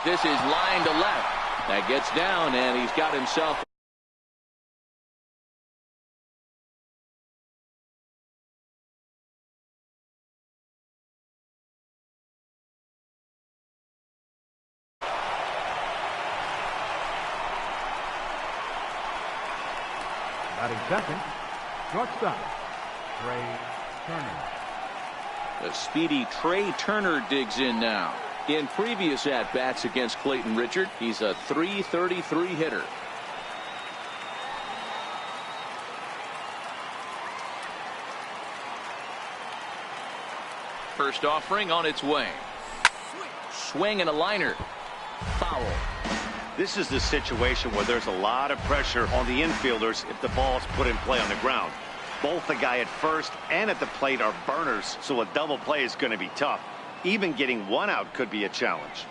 This is line to left. That gets down, and he's got himself. Batting second, shortstop, Trey Turner. The speedy Trey Turner digs in now. In previous at-bats against Clayton Richard, he's a .333 hitter. First offering on its way. Swing and a liner. Foul. This is the situation where there's a lot of pressure on the infielders if the ball's put in play on the ground. Both the guy at first and at the plate are burners, so a double play is going to be tough. Even getting one out could be a challenge.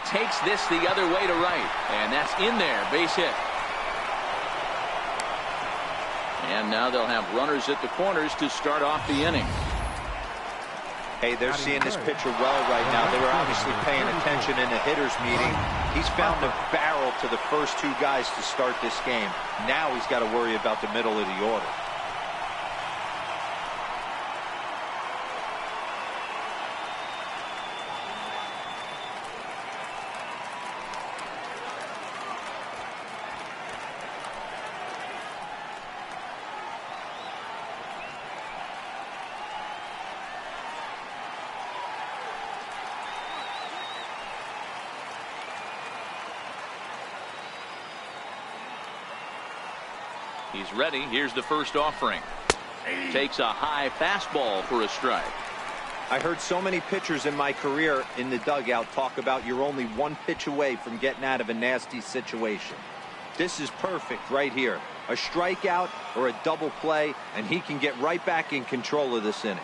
Takes this the other way to right, and that's in there. Base hit. And now they'll have runners at the corners to start off the inning. Hey, they're seeing this pitcher well right now. They were obviously paying attention in the hitters meeting. He's found a barrel to the first two guys to start this game. Now he's got to worry about the middle of the order. He's ready. Here's the first offering. Takes a high fastball for a strike. I heard so many pitchers in my career in the dugout talk about you're only one pitch away from getting out of a nasty situation. This is perfect right here. A strikeout or a double play, and he can get right back in control of this inning.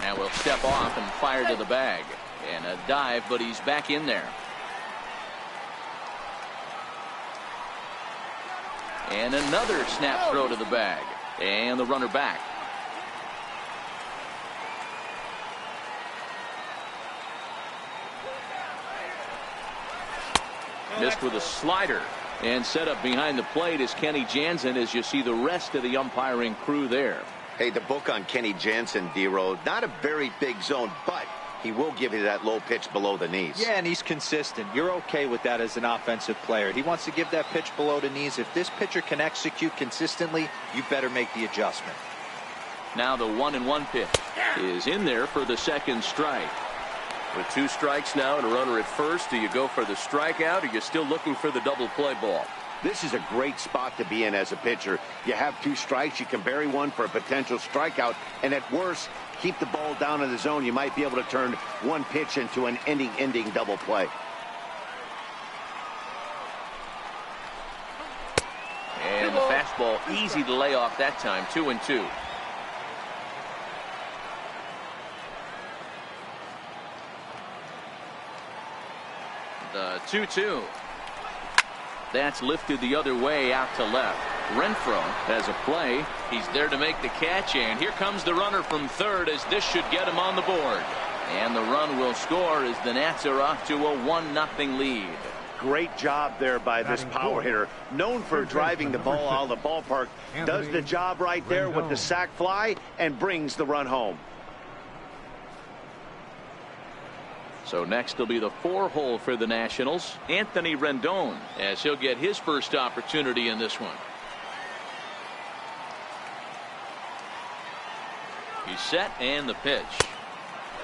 Now we'll step off and fire to the bag. And a dive, but he's back in there. And another snap throw to the bag. And the runner back. Missed with a slider. And set up behind the plate is Kenny Jansen as you see the rest of the umpiring crew there. Hey, the book on Kenny Jansen, D-Road, not a very big zone, but he will give you that low pitch below the knees. Yeah, and he's consistent. You're okay with that as an offensive player. He wants to give that pitch below the knees. If this pitcher can execute consistently, you better make the adjustment. Now the 1-1 pitch is in there for the second strike. With 2 strikes now and a runner at first, do you go for the strikeout or are you still looking for the double play ball? This is a great spot to be in as a pitcher. You have 2 strikes, you can bury one for a potential strikeout, and at worst, keep the ball down in the zone. You might be able to turn one pitch into an ending double play. And the fastball easy to lay off that time. 2-2. The 2-2. That's lifted the other way out to left. Renfroe has a play. He's there to make the catch, and here comes the runner from third as this should get him on the board. And the run will score as the Nats are off to a 1-0 lead. Great job there by this power hitter. Known for driving the ball out of the ballpark. Does the job right there with the sac fly and brings the run home. So next will be the 4-hole for the Nationals. Anthony Rendon, as he'll get his first opportunity in this one. He's set and the pitch.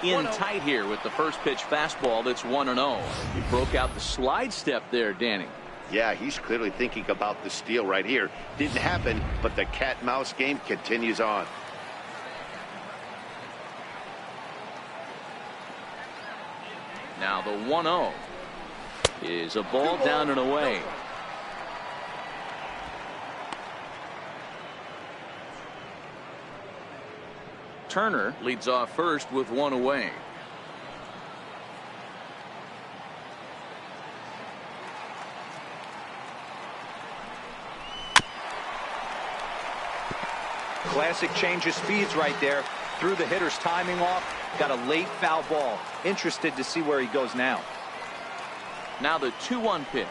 In tight here with the first pitch fastball that's 1-0. He broke out the slide step there, Danny. Yeah, he's clearly thinking about the steal right here. Didn't happen, but the cat-mouse game continues on. Now the 1-0 is a ball down and away. Turner leads off first with 1 away. Classic change of speeds right there. Threw the hitter's timing off. Got a late foul ball. Interested to see where he goes now. Now the 2-1 pitch.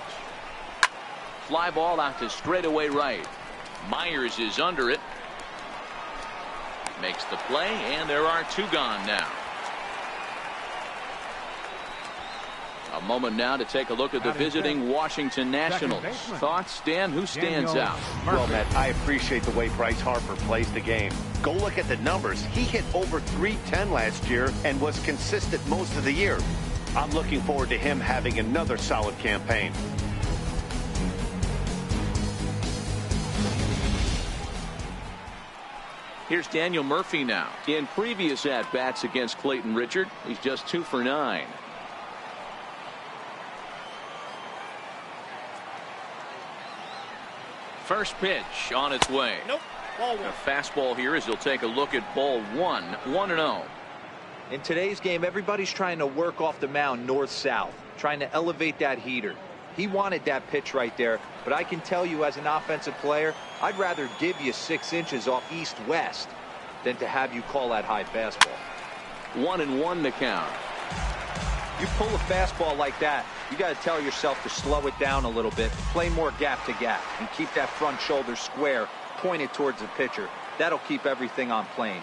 Fly ball out to straightaway right. Myers is under it. Makes the play, and there are 2 gone now. A moment now to take a look at the visiting Washington Nationals. Thoughts, Dan? Who stands out? Well, Matt, I appreciate the way Bryce Harper plays the game. Go look at the numbers. He hit over .310 last year and was consistent most of the year. I'm looking forward to him having another solid campaign. Here's Daniel Murphy now. In previous at-bats against Clayton Richard, he's just 2 for 9. First pitch on its way. Nope. Ball 1. A fastball here as he'll take a look at ball 1. 1-0. In today's game, everybody's trying to work off the mound north-south, trying to elevate that heater. He wanted that pitch right there, but I can tell you as an offensive player, I'd rather give you 6 inches off east-west than to have you call that high fastball. 1-1 to count. You pull a fastball like that, you got to tell yourself to slow it down a little bit, play more gap to gap, and keep that front shoulder square, pointed towards the pitcher. That'll keep everything on plane.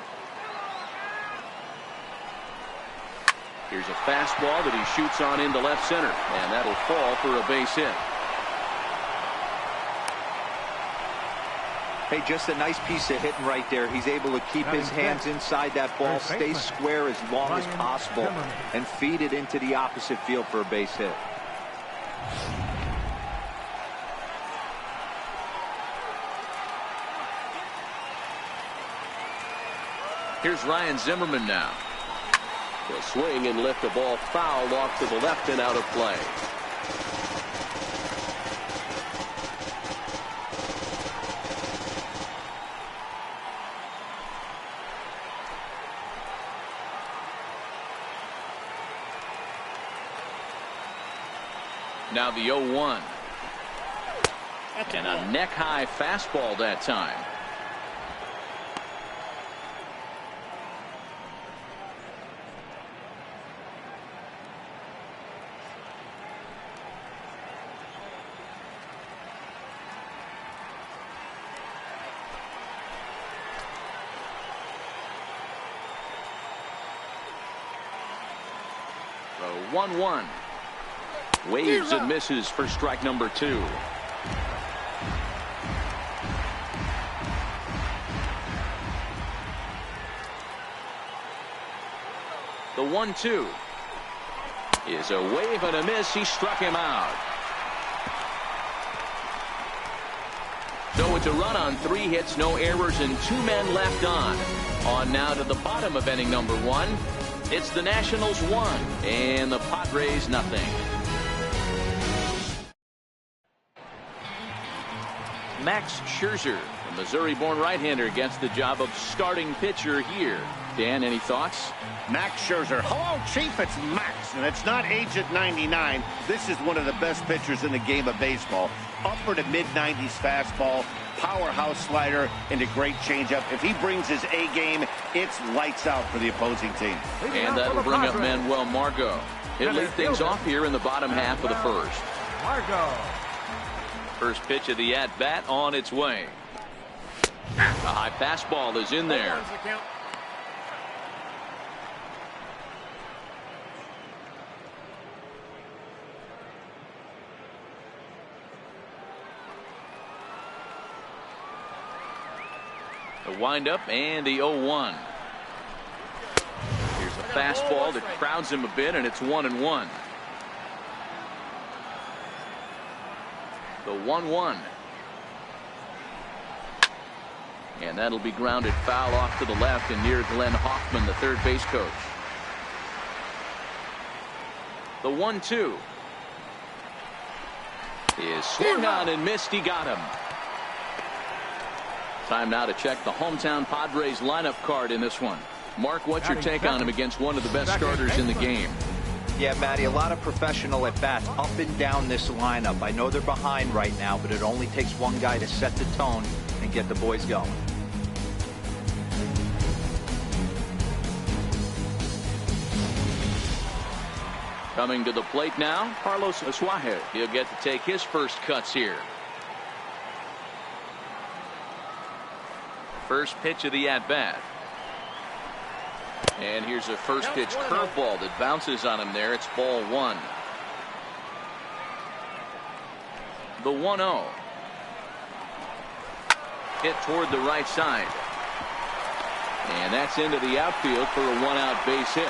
Here's a fastball that he shoots on into left center, and that'll fall for a base hit. Hey, just a nice piece of hitting right there. He's able to keep his hands inside that ball, stay square as long as possible, and feed it into the opposite field for a base hit. Here's Ryan Zimmerman now. He'll swing and lift the ball foul off to the left and out of play. Now the 0-1. And a neck-high fastball that time. The 1-1. Waves and misses for strike number 2. The 1-2 is a wave and a miss. He struck him out. So it's a run on 3 hits, no errors, and 2 men left on. On now to the bottom of inning number 1. It's the Nationals 1 and the Padres nothing. Max Scherzer, the Missouri-born right-hander, gets the job of starting pitcher here. Dan, any thoughts? Max Scherzer. Hello, Chief. It's Max, and it's not age at 99. This is one of the best pitchers in the game of baseball. Upper to mid-90s fastball, powerhouse slider, and a great changeup. If he brings his A game, it's lights out for the opposing team. And that'll bring up Manuel Margot. He'll lead things off here in the bottom half of the first. Margot. First pitch of the at-bat on its way. A high fastball is in there. The windup and the 0-1. Here's a fastball that crowds him a bit, and it's 1-1. The 1-1. And that'll be grounded foul off to the left and near Glenn Hoffman, the third base coach. The 1-2 is swung on and missed. He got him. Time now to check the hometown Padres lineup card in this one. Mark, what's your take on him against one of the best starters in the game? Yeah, Matty, a lot of professional at-bats up and down this lineup. I know they're behind right now, but it only takes one guy to set the tone and get the boys going. Coming to the plate now, Carlos Asuaje. He'll get to take his first cuts here. First pitch of the at-bat. And here's a first pitch curveball that bounces on him there. It's ball one. The 1-0. Hit toward the right side. And that's into the outfield for a one-out base hit.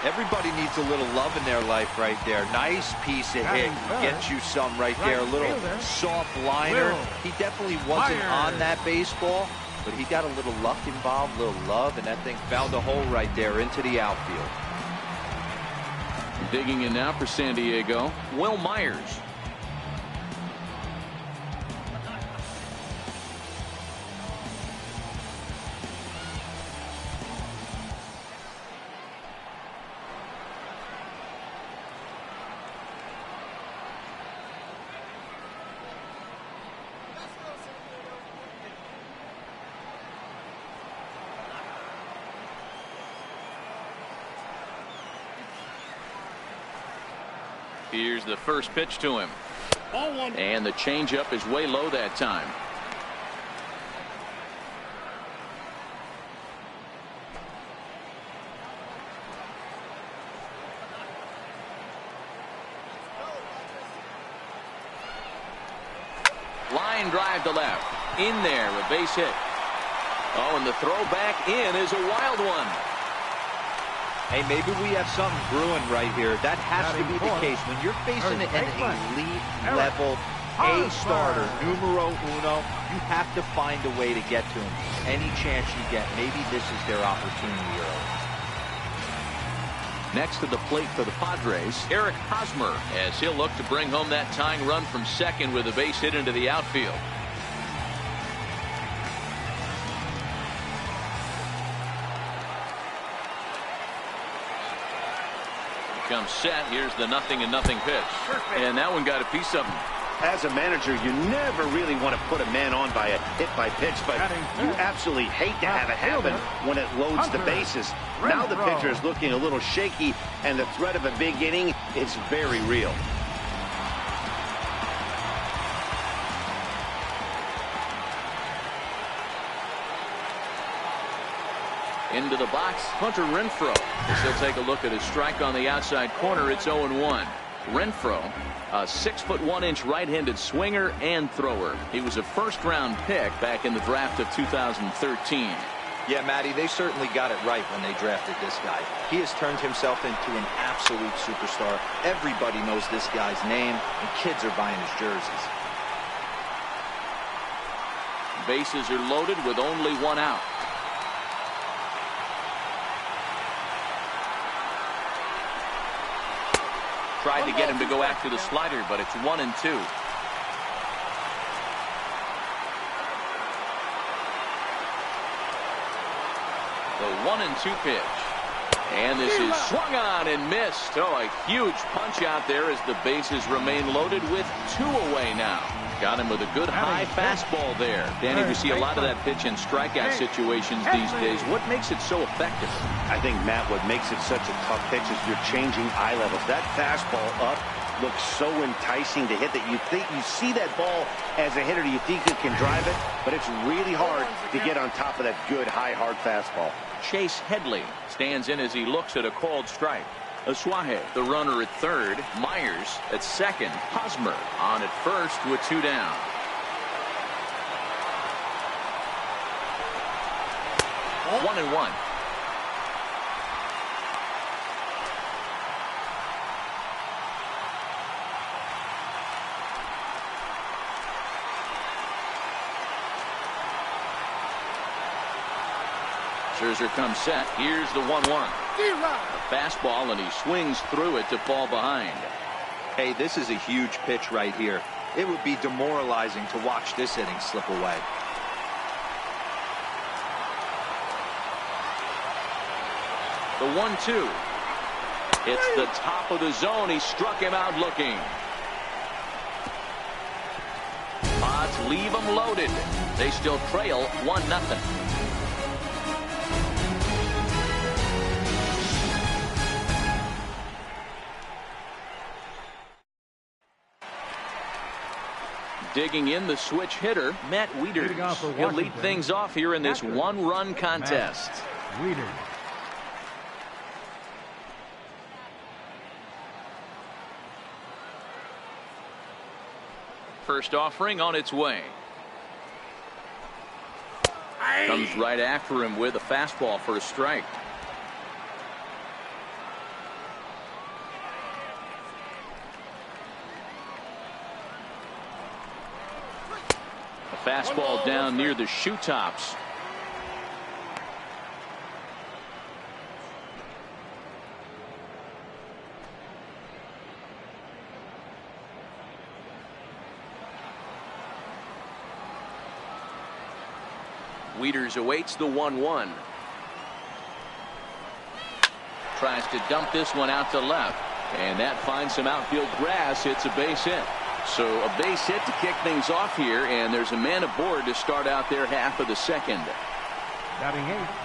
Everybody needs a little love in their life right there. Nice piece of hit. Gets you some right there. A little soft liner. He definitely wasn't on that baseball, but he got a little luck involved, a little love, and that thing found a hole right there into the outfield. Digging in now for San Diego, Will Myers. Here's the first pitch to him. And the changeup is way low that time. Line drive to left. In there, a base hit. Oh, and the throw back in is a wild one. Hey, maybe we have something brewing right here. That has to be the case. When you're facing an elite-level A-starter, numero uno, you have to find a way to get to him. Any chance you get, maybe this is their opportunity early. Next to the plate for the Padres, Eric Hosmer, as he'll look to bring home that tying run from second with a base hit into the outfield. Comes set. Here's the 0-0 pitch. And that one got a piece of him. As a manager, you never really want to put a man on by a hit-by-pitch, but you absolutely hate to have it happen when it loads the bases. Now the pitcher is looking a little shaky, and the threat of a big inning is very real. Into the box, Hunter Renfroe. As he'll take a look at his strike on the outside corner, it's 0-1. Renfroe, a 6'1" right-handed swinger and thrower. He was a first-round pick back in the draft of 2013. Yeah, Matty, they certainly got it right when they drafted this guy. He has turned himself into an absolute superstar. Everybody knows this guy's name, and kids are buying his jerseys. Bases are loaded with only one out. Tried to get him to go after the slider, but it's 1-2. The 1-2 pitch. And this is swung on and missed. Oh, a huge punch out there as the bases remain loaded with 2 away now. Got him with a good high fastball there. Danny, we see a lot of that pitch in strikeout situations these days. What makes it so effective? I think, Matt, what makes it such a tough pitch is you're changing eye levels. That fastball up looks so enticing to hit that you think you see that ball as a hitter, you think you can drive it, but it's really hard to get on top of that good high hard fastball. Chase Headley stands in as he looks at a called strike. Asuaje, the runner at third. Myers at second. Hosmer on at first with 2 down. Oh. 1-1. Scherzer comes set. Here's the 1-1. A fastball, and he swings through it to fall behind. Hey, this is a huge pitch right here. It would be demoralizing to watch this inning slip away. The 1-2. It's the top of the zone. He struck him out looking. Odds leave them loaded. They still trail 1-0. Digging in the switch hitter, Matt Wieters. He'll lead things off here in this one-run contest. Wieters. First offering on its way. Comes right after him with a fastball for a strike. A fastball down near the shoe tops. Wieters awaits the 1-1. Tries to dump this one out to left. And that finds some outfield grass. It's a base hit. So a base hit to kick things off here. And there's a man aboard to start out their half of the second.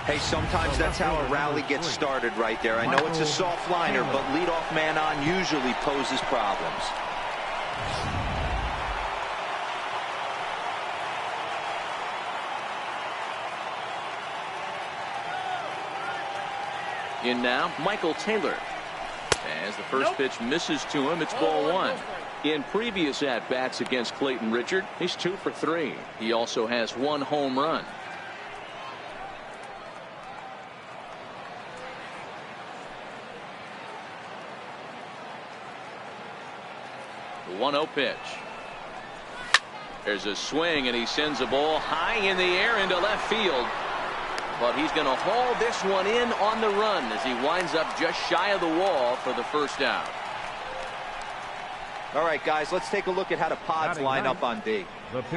Hey, sometimes that's how a rally gets started right there. I know it's a soft liner, but leadoff man on usually poses problems. In now, Michael Taylor. As the first pitch misses to him, it's ball one. In previous at-bats against Clayton Richard, he's 2 for 3. He also has 1 home run. The 1-0 pitch. There's a swing, and he sends a ball high in the air into left field. But he's going to haul this one in on the run as he winds up just shy of the wall for the first out. All right, guys, let's take a look at how the Pods line up on D.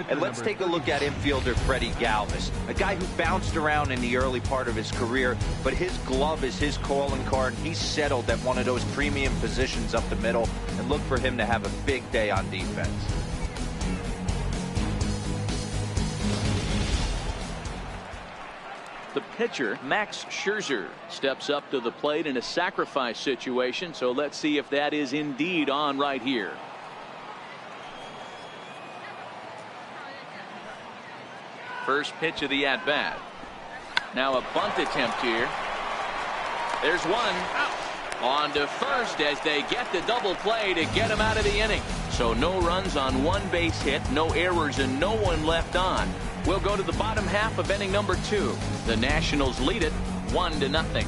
And let's take a look at infielder Freddie Galvis, a guy who bounced around in the early part of his career, but his glove is his calling card, and he's settled at one of those premium positions up the middle, and look for him to have a big day on defense. The pitcher, Max Scherzer, steps up to the plate in a sacrifice situation, so let's see if that is indeed on right here. First pitch of the at-bat. Now a bunt attempt here. There's one. On to first as they get the double play to get him out of the inning. So no runs on 1 base hit, no errors, and no one left on. We'll go to the bottom half of inning number 2. The Nationals lead it 1-0.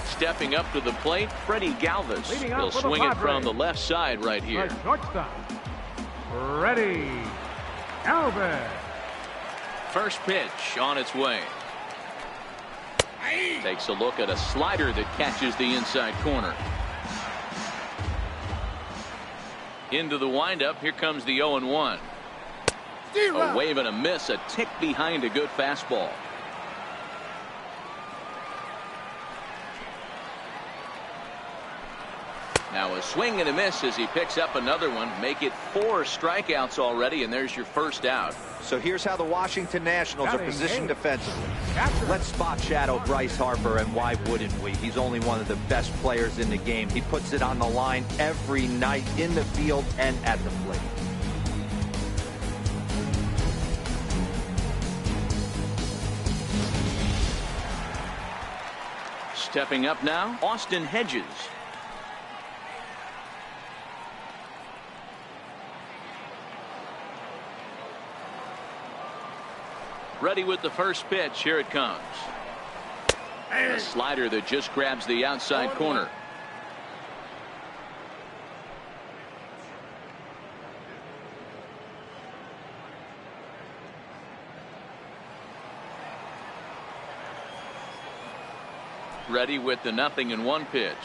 Stepping up to the plate, Freddie Galvis. He'll swing it from the left side right here. Shortstop, Freddie Galvis. First pitch on its way. Takes a look at a slider that catches the inside corner. Into the windup. Here comes the 0-1. A wave and a miss, a tick behind a good fastball. Now a swing and a miss as he picks up another one. Make it 4 strikeouts already, and there's your first out. So here's how the Washington Nationals are positioned defensively. Let's spot shadow Bryce Harper, and why wouldn't we? He's only one of the best players in the game. He puts it on the line every night in the field and at the plate. Stepping up now, Austin Hedges. Ready with the first pitch. Here it comes. A slider that just grabs the outside corner. Ready with the 0-1 pitch.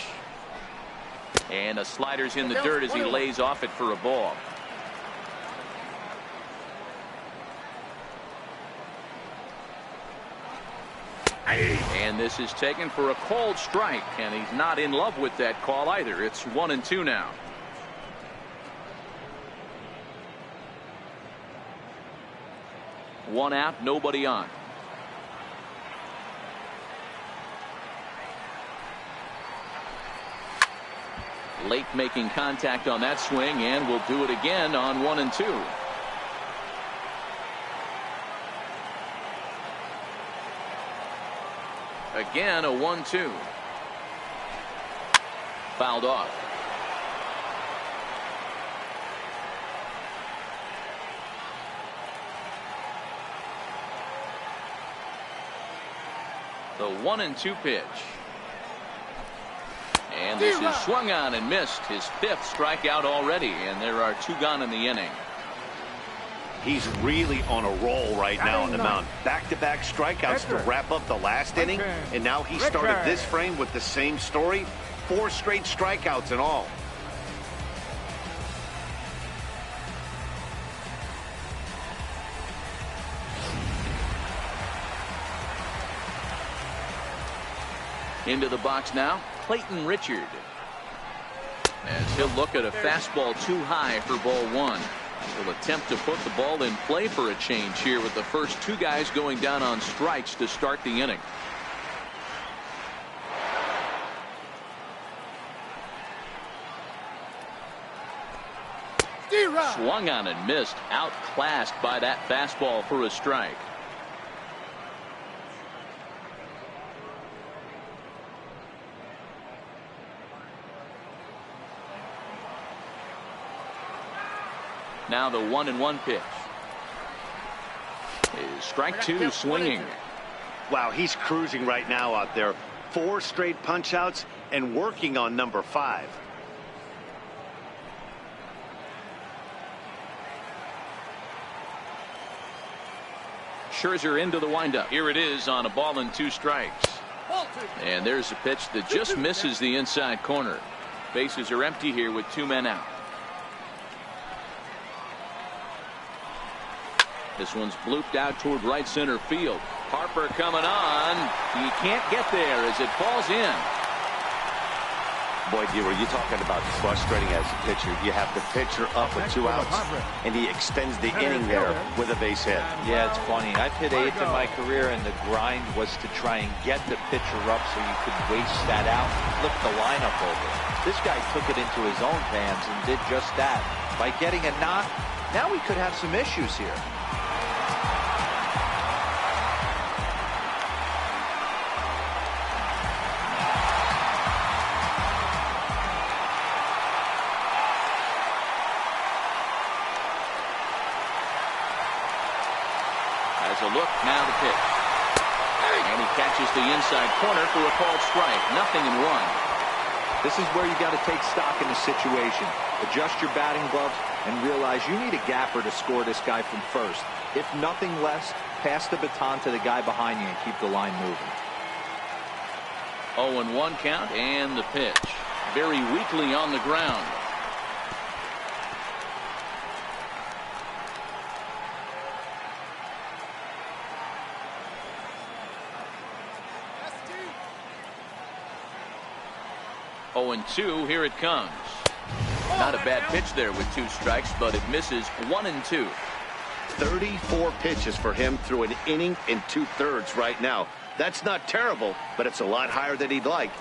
And a slider's in the dirt as he lays off it for a ball. And this is taken for a called strike, and he's not in love with that call either. It's 1-2 now. One out, nobody on. Late making contact on that swing, and will do it again on 1 and 2. Again, a 1-2. Fouled off. The 1 and 2 pitch. And this is swung on and missed. His 5th strikeout already, and there are 2 gone in the inning. He's really on a roll right now on the mound. Back-to-back strikeouts to wrap up the last inning, and now he started this frame with the same story. 4 straight strikeouts in all. Into the box now, Clayton Richard. As he'll look at a fastball too high for ball 1. He'll attempt to put the ball in play for a change here with the first 2 guys going down on strikes to start the inning. Swung on and missed. Outclassed by that fastball for a strike. Now the 1-1 pitch. Is strike 2 swinging. Wow, he's cruising right now out there. 4 straight punch outs and working on number 5. Scherzer into the windup. Here it is on a ball and 2 strikes. And there's a pitch that just misses the inside corner. Bases are empty here with 2 men out. This one's blooped out toward right center field. Harper coming on. He can't get there as it falls in. Boy, D, were you talking about frustrating as a pitcher? You have the pitcher up with 2 outs, and he extends the inning there with a base hit. Yeah, it's funny. I've hit 8 in my career, and the grind was to try and get the pitcher up so you could waste that out, flip the lineup over. This guy took it into his own hands and did just that. By getting a knock, now we could have some issues here. A look, now the pitch. And he catches the inside corner for a called strike. 0-1. This is where you got to take stock in the situation. Adjust your batting gloves and realize you need a gapper to score this guy from first. If nothing less, pass the baton to the guy behind you and keep the line moving. 0-1 count and the pitch. Very weakly on the ground. And 2, here it comes. Not a bad pitch there with 2 strikes, but it misses 1 and 2. 34 pitches for him through an inning and 2/3 right now. That's not terrible, but it's a lot higher than he'd like.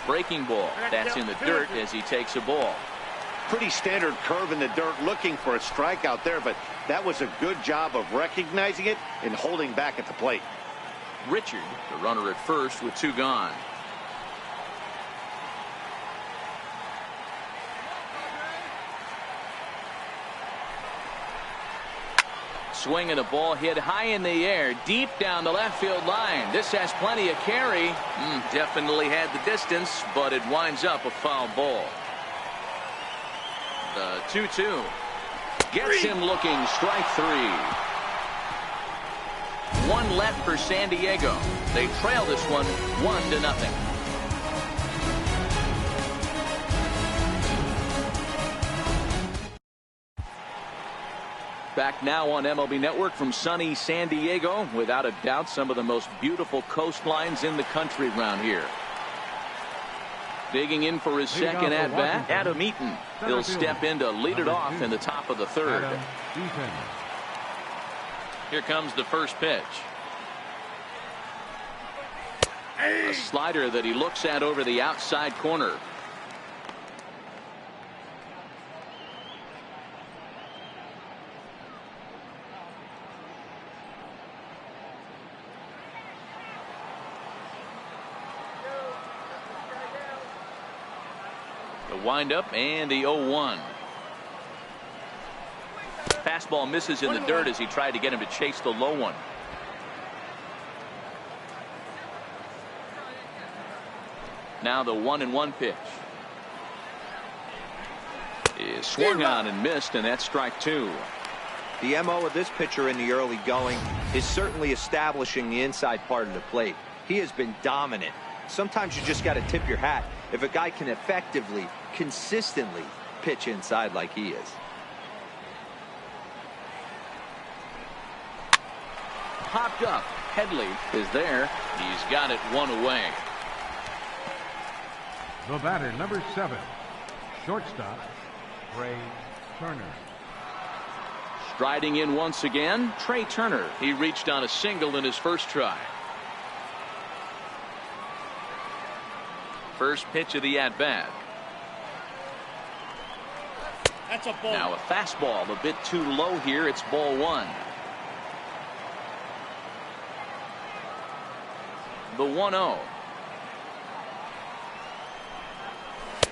Breaking ball. That's in the dirt as he takes a ball. Pretty standard curve in the dirt, looking for a strikeout there, but that was a good job of recognizing it and holding back at the plate. Richard, the runner at first with 2 gone. Swing and a ball hit high in the air, deep down the left field line. This has plenty of carry. Definitely had the distance, but it winds up a foul ball. The 2-2 gets him looking. Strike 3. 1 left for San Diego. They trail this one 1-0. Back now on MLB Network from sunny San Diego. Without a doubt, some of the most beautiful coastlines in the country around here. Digging in for his second at-bat, Adam Eaton. He'll step in to lead it off in the top of the 3rd. Here comes the first pitch. A slider that he looks at over the outside corner. The windup and the 0-1. Fastball misses in the dirt as he tried to get him to chase the low one. Now the 1-1 pitch is swung on and missed, and that's strike two. The MO of this pitcher in the early going is certainly establishing the inside part of the plate. He has been dominant. Sometimes you just got to tip your hat if a guy can effectively, consistently pitch inside like he is. Popped up. Headley is there. He's got it one away. The batter, number 7, shortstop, Trey Turner. Striding in once again, Trey Turner. He reached on a single in his first try. First pitch of the at-bat. That's a ball. Now a fastball a bit too low here. It's ball one. The 1-0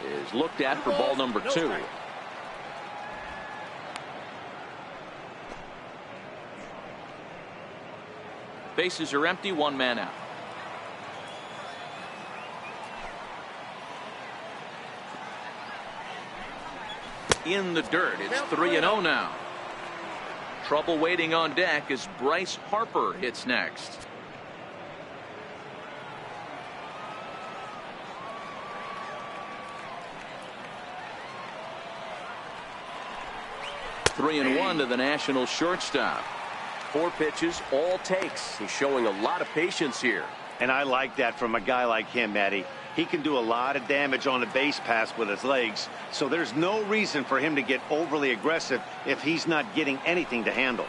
is looked at for ball number 2. Bases are empty, one man out. In the dirt. It's 3-0 now. Trouble waiting on deck as Bryce Harper hits next. Three and one to the National shortstop. 4 pitches, all takes. He's showing a lot of patience here. And I like that from a guy like him, Eddie. He can do a lot of damage on a base pass with his legs, so there's no reason for him to get overly aggressive if he's not getting anything to handle.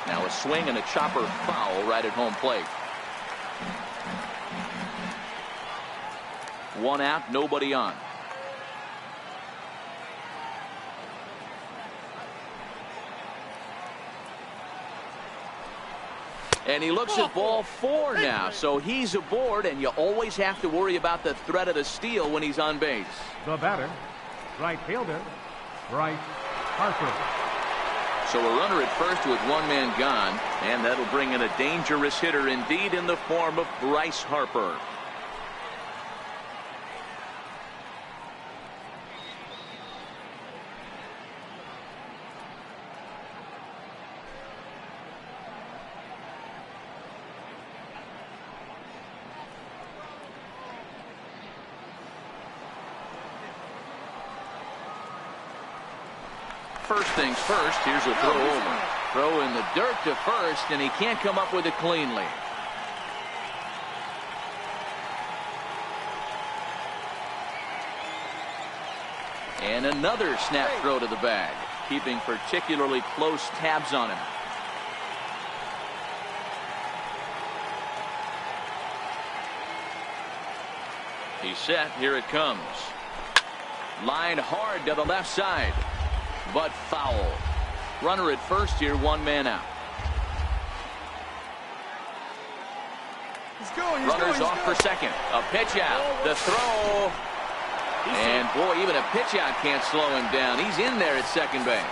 Now a swing and a chopper foul right at home plate. 1 out, nobody on. And he looks at ball 4 now, so he's aboard, and you always have to worry about the threat of the steal when he's on base. The batter, right fielder, Bryce Harper. So a runner at first with 1 man gone, and that'll bring in a dangerous hitter indeed in the form of Bryce Harper. First things first, here's a throw over. Throw in the dirt to first, and he can't come up with it cleanly. And another snap throw to the bag, keeping particularly close tabs on him. He's set, here it comes. Line hard to the left side. But foul. Runner at first here, 1 man out. Runners off for second. A pitch out. The throw. And boy, even a pitch out can't slow him down. He's in there at second base.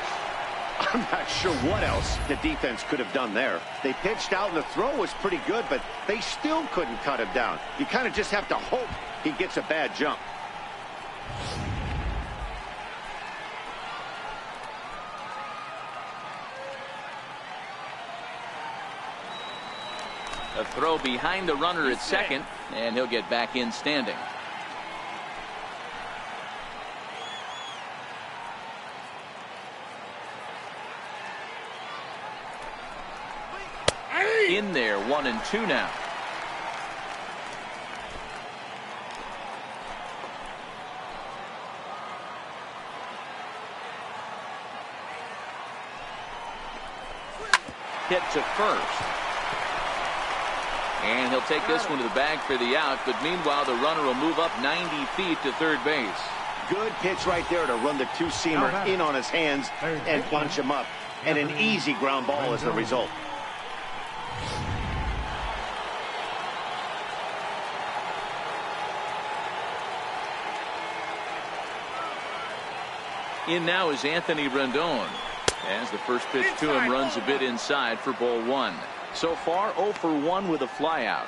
I'm not sure what else the defense could have done there. They pitched out and the throw was pretty good, but they still couldn't cut him down. You kind of just have to hope he gets a bad jump. A throw behind the runner at second, and he'll get back in standing. In there, 1 and 2 now. Hit to first. And he'll take this one to the bag for the out, but meanwhile the runner will move up 90 feet to third base. Good pitch right there to run the two-seamer in on his hands and bunch him up. And an easy ground ball as a result. In now is Anthony Rendon. As the first pitch to him runs a bit inside for ball one. So far 0 for 1 with a flyout.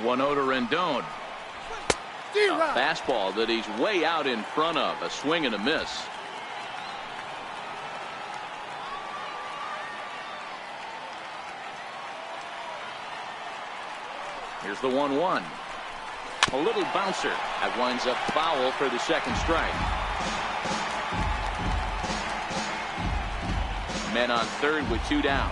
One 0 to Rendon. A fastball that he's way out in front of. A swing and a miss. Here's the 1-1. A little bouncer. That winds up foul for the second strike. Men on third with 2 down.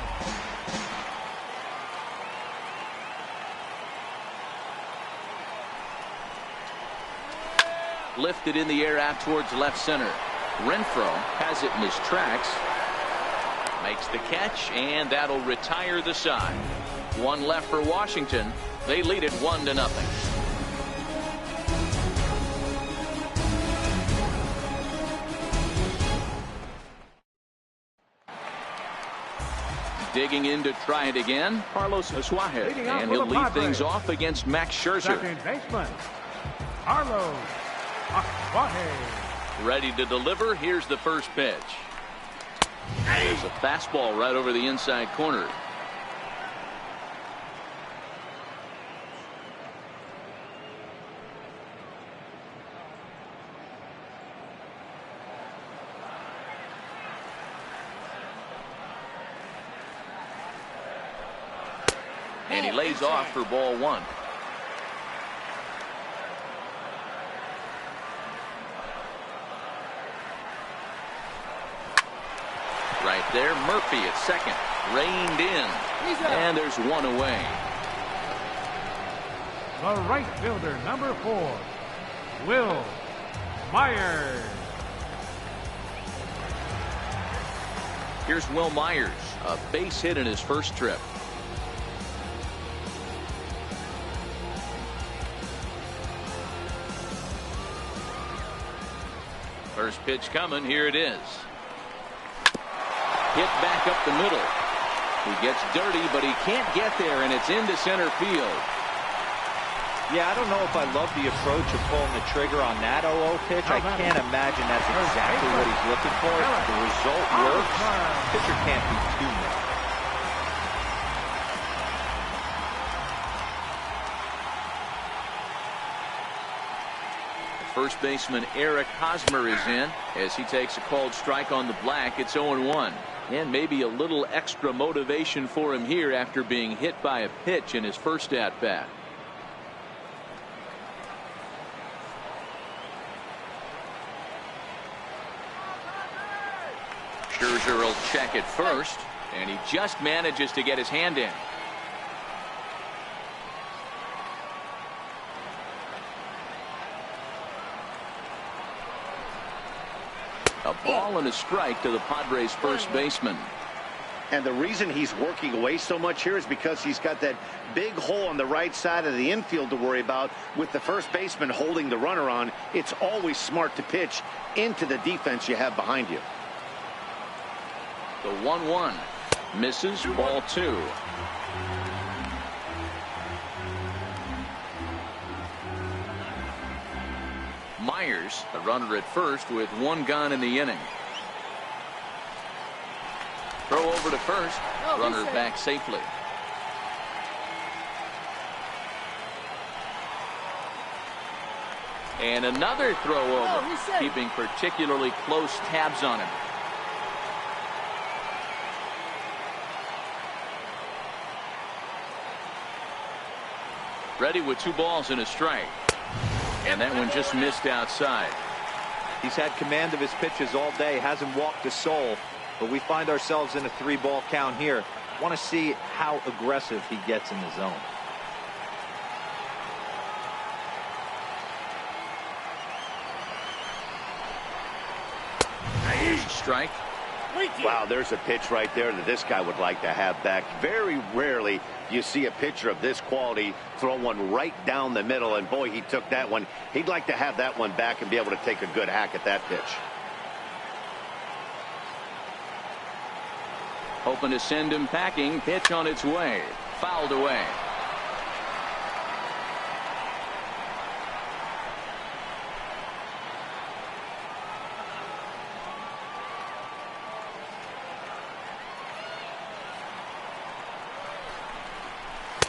Lifted in the air out towards left center. Renfroe has it in his tracks. Makes the catch, and that'll retire the side. One left for Washington. They lead it 1-0. Digging in to try it again, Carlos Suarez, and he'll lead things off against Max Scherzer. Second baseman, Carlos Suarez. Ready to deliver. Here's the first pitch. There's a fastball right over the inside corner. And he lays off for ball one. Right there, Murphy at second. Reined in. And there's one away. The right fielder, number 4, Will Myers. Here's Will Myers. A base hit in his first trip. First pitch coming. Here it is. Hit back up the middle. He gets dirty, but he can't get there, and it's into center field. Yeah, I don't know if I love the approach of pulling the trigger on that 0-0 pitch. I can't imagine that's exactly what he's looking for. If the result works, pitcher can't be too mad. First baseman Eric Hosmer is in as he takes a called strike on the black. It's 0-1. And maybe a little extra motivation for him here after being hit by a pitch in his first at bat. Scherzer will check it first, and he just manages to get his hand in. A ball and a strike to the Padres first baseman. And the reason he's working away so much here is because he's got that big hole on the right side of the infield to worry about. With the first baseman holding the runner on, it's always smart to pitch into the defense you have behind you. The 1-1 misses, ball 2. Myers, a runner at first with 1 gone in the inning. Throw over to first. Runner back safely. And another throw over, keeping particularly close tabs on him. Ready with 2 balls and a strike. And that one just missed outside. He's had command of his pitches all day, hasn't walked a soul, but we find ourselves in a 3-ball count here. Want to see how aggressive he gets in the zone. strike. Wow, there's a pitch right there that this guy would like to have back. Very rarely do you see a pitcher of this quality throw one right down the middle, and boy, he took that one. He'd like to have that one back and be able to take a good hack at that pitch. Hoping to send him packing. Pitch on its way. Fouled away.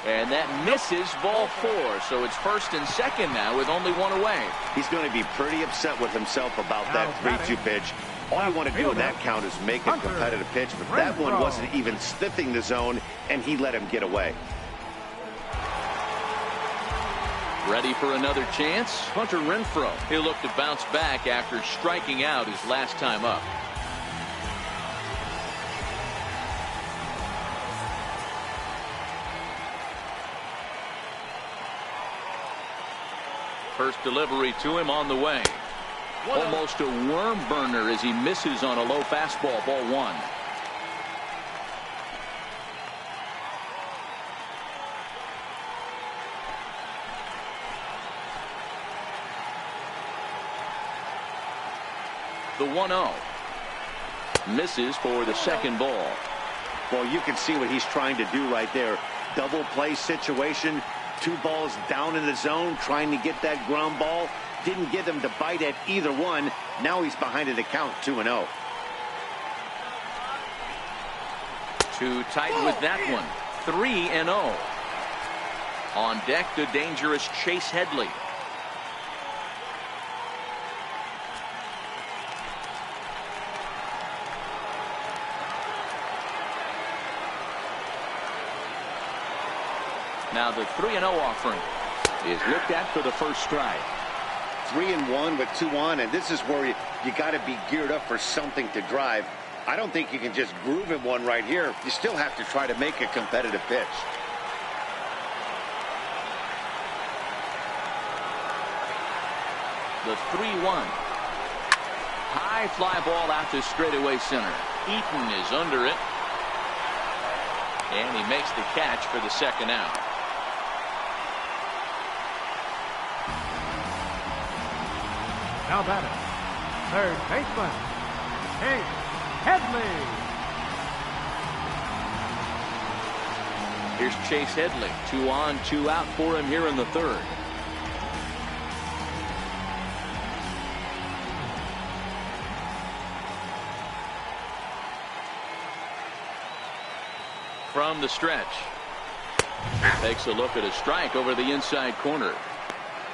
And that misses, ball 4. So it's first and second now with only one away. He's going to be pretty upset with himself about that 3-2 pitch. All you want to do in that count is make a competitive pitch, but that one wasn't even sniffing the zone, and he let him get away. Ready for another chance? Hunter Renfroe. He'll look to bounce back after striking out his last time up. First delivery to him on the way. Almost a worm burner as he misses on a low fastball. Ball 1. The 1-0. Misses for the second ball. Well, you can see what he's trying to do right there. Double play situation. 2 balls down in the zone, trying to get that ground ball. Didn't get him to bite at either one. Now he's behind in the count, 2-0. Too tight with that one. 3-0. On deck, the dangerous Chase Headley. Now the 3-0 offering is looked at for the first strike. 3-1 with 2 on, and this is where you got to be geared up for something to drive. I don't think you can just groove him one right here. You still have to try to make a competitive pitch. The 3-1. High fly ball out to straightaway center. Eaton is under it. And he makes the catch for the second out. Now batting, third baseman, Chase Headley. Here's Chase Headley. 2 on, 2 out for him here in the third. From the stretch. Takes a look at a strike over the inside corner.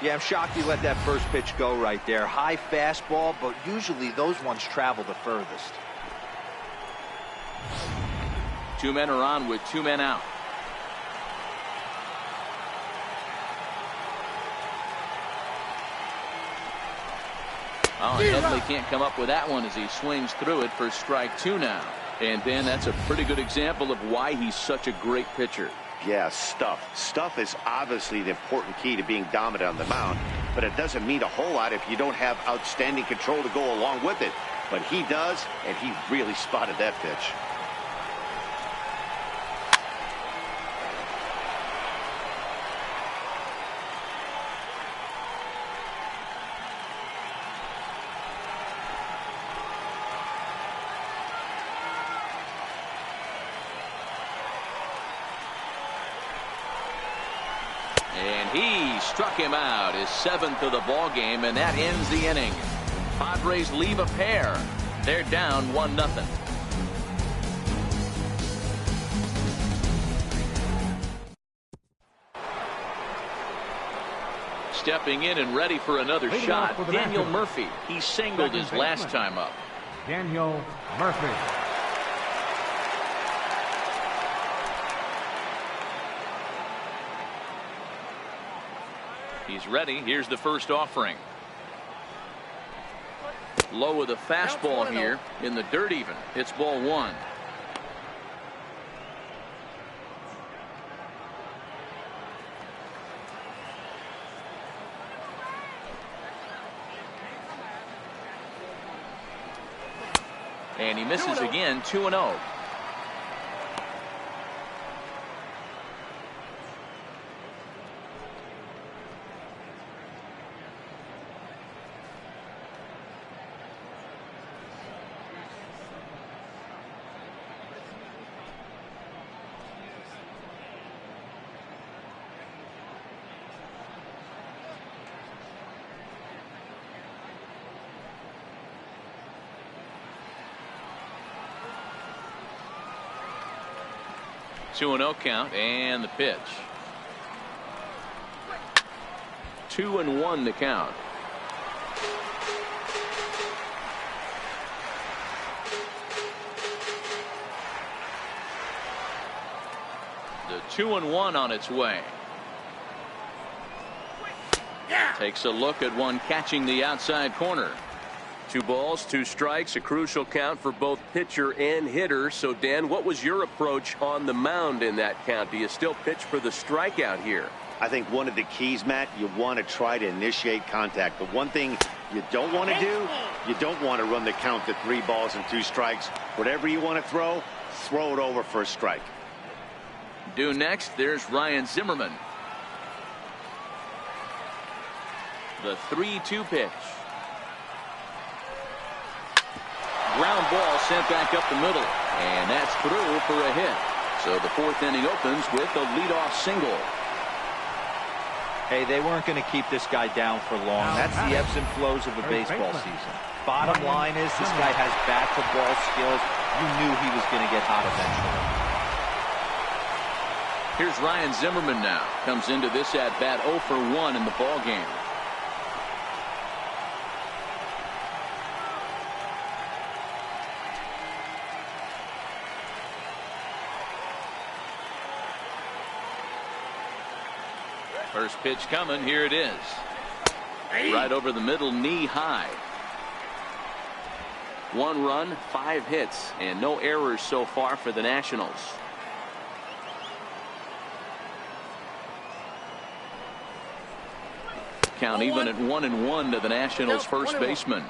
Yeah, I'm shocked he let that first pitch go right there. High fastball, but usually those ones travel the furthest. 2 men are on with 2 men out. Oh, Headley can't come up with that one as he swings through it for strike 2 now. And Ben, that's a pretty good example of why he's such a great pitcher. Yeah, stuff. Stuff is obviously the important key to being dominant on the mound, but it doesn't mean a whole lot if you don't have outstanding control to go along with it. But he does, and he really spotted that pitch. And he struck him out, his 7th of the ball game, and that ends the inning. Padres leave a pair. They're down 1-0. Stepping in and ready for another shot, Daniel Murphy. He singled his last time up. Daniel Murphy. He's ready. Here's the first offering. Low with a fastball here in the dirt even. It's ball 1. And he misses again, 2-0. Two and 0 count, and the pitch. 2-1 to count. The 2-1 on its way. Takes a look at one catching the outside corner. 2 balls, 2 strikes, a crucial count for both pitcher and hitter. So, Dan, what was your approach on the mound in that count? Do you still pitch for the strikeout here? I think one of the keys, Matt, you want to try to initiate contact. The one thing you don't want to do, you don't want to run the count to 3 balls and 2 strikes. Whatever you want to throw it over for a strike. Due next, there's Ryan Zimmerman. The 3-2 pitch. Ground ball sent back up the middle, and that's through for a hit. So the 4th inning opens with a leadoff single. Hey, they weren't going to keep this guy down for long. That's the ebbs and flows of a baseball season. Bottom line is this guy has bat-to-ball skills. You knew he was going to get hot eventually. Here's Ryan Zimmerman now. Comes into this at-bat 0 for 1 in the ballgame. First pitch coming. Here it is. Right over the middle, knee high. 1 run, 5 hits, and no errors so far for the Nationals. Count even at 1-1 to the Nationals' first baseman.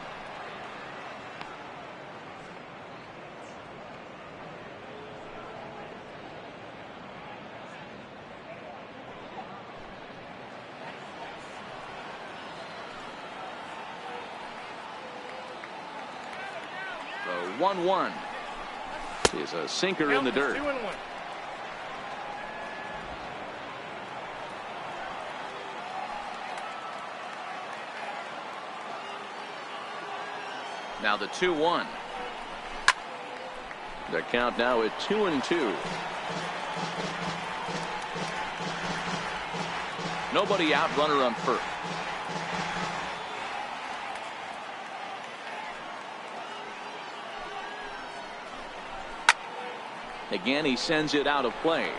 The 1-1 is a sinker in the dirt. 2-1. Now the 2-1. The count now at 2-2. Nobody out, runner on first. Again, he sends it out of play.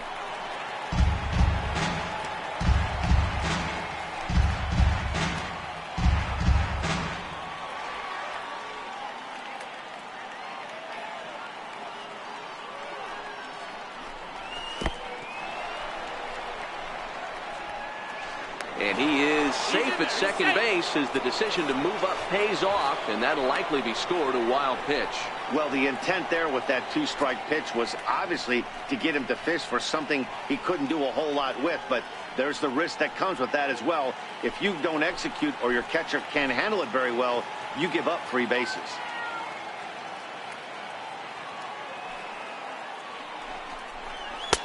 And he is safe at second base as the decision to move up pays off, and that'll likely be scored a wild pitch. Well, the intent there with that 2-strike pitch was obviously to get him to fish for something he couldn't do a whole lot with, but there's the risk that comes with that as well. If you don't execute or your catcher can't handle it very well, you give up 3 bases.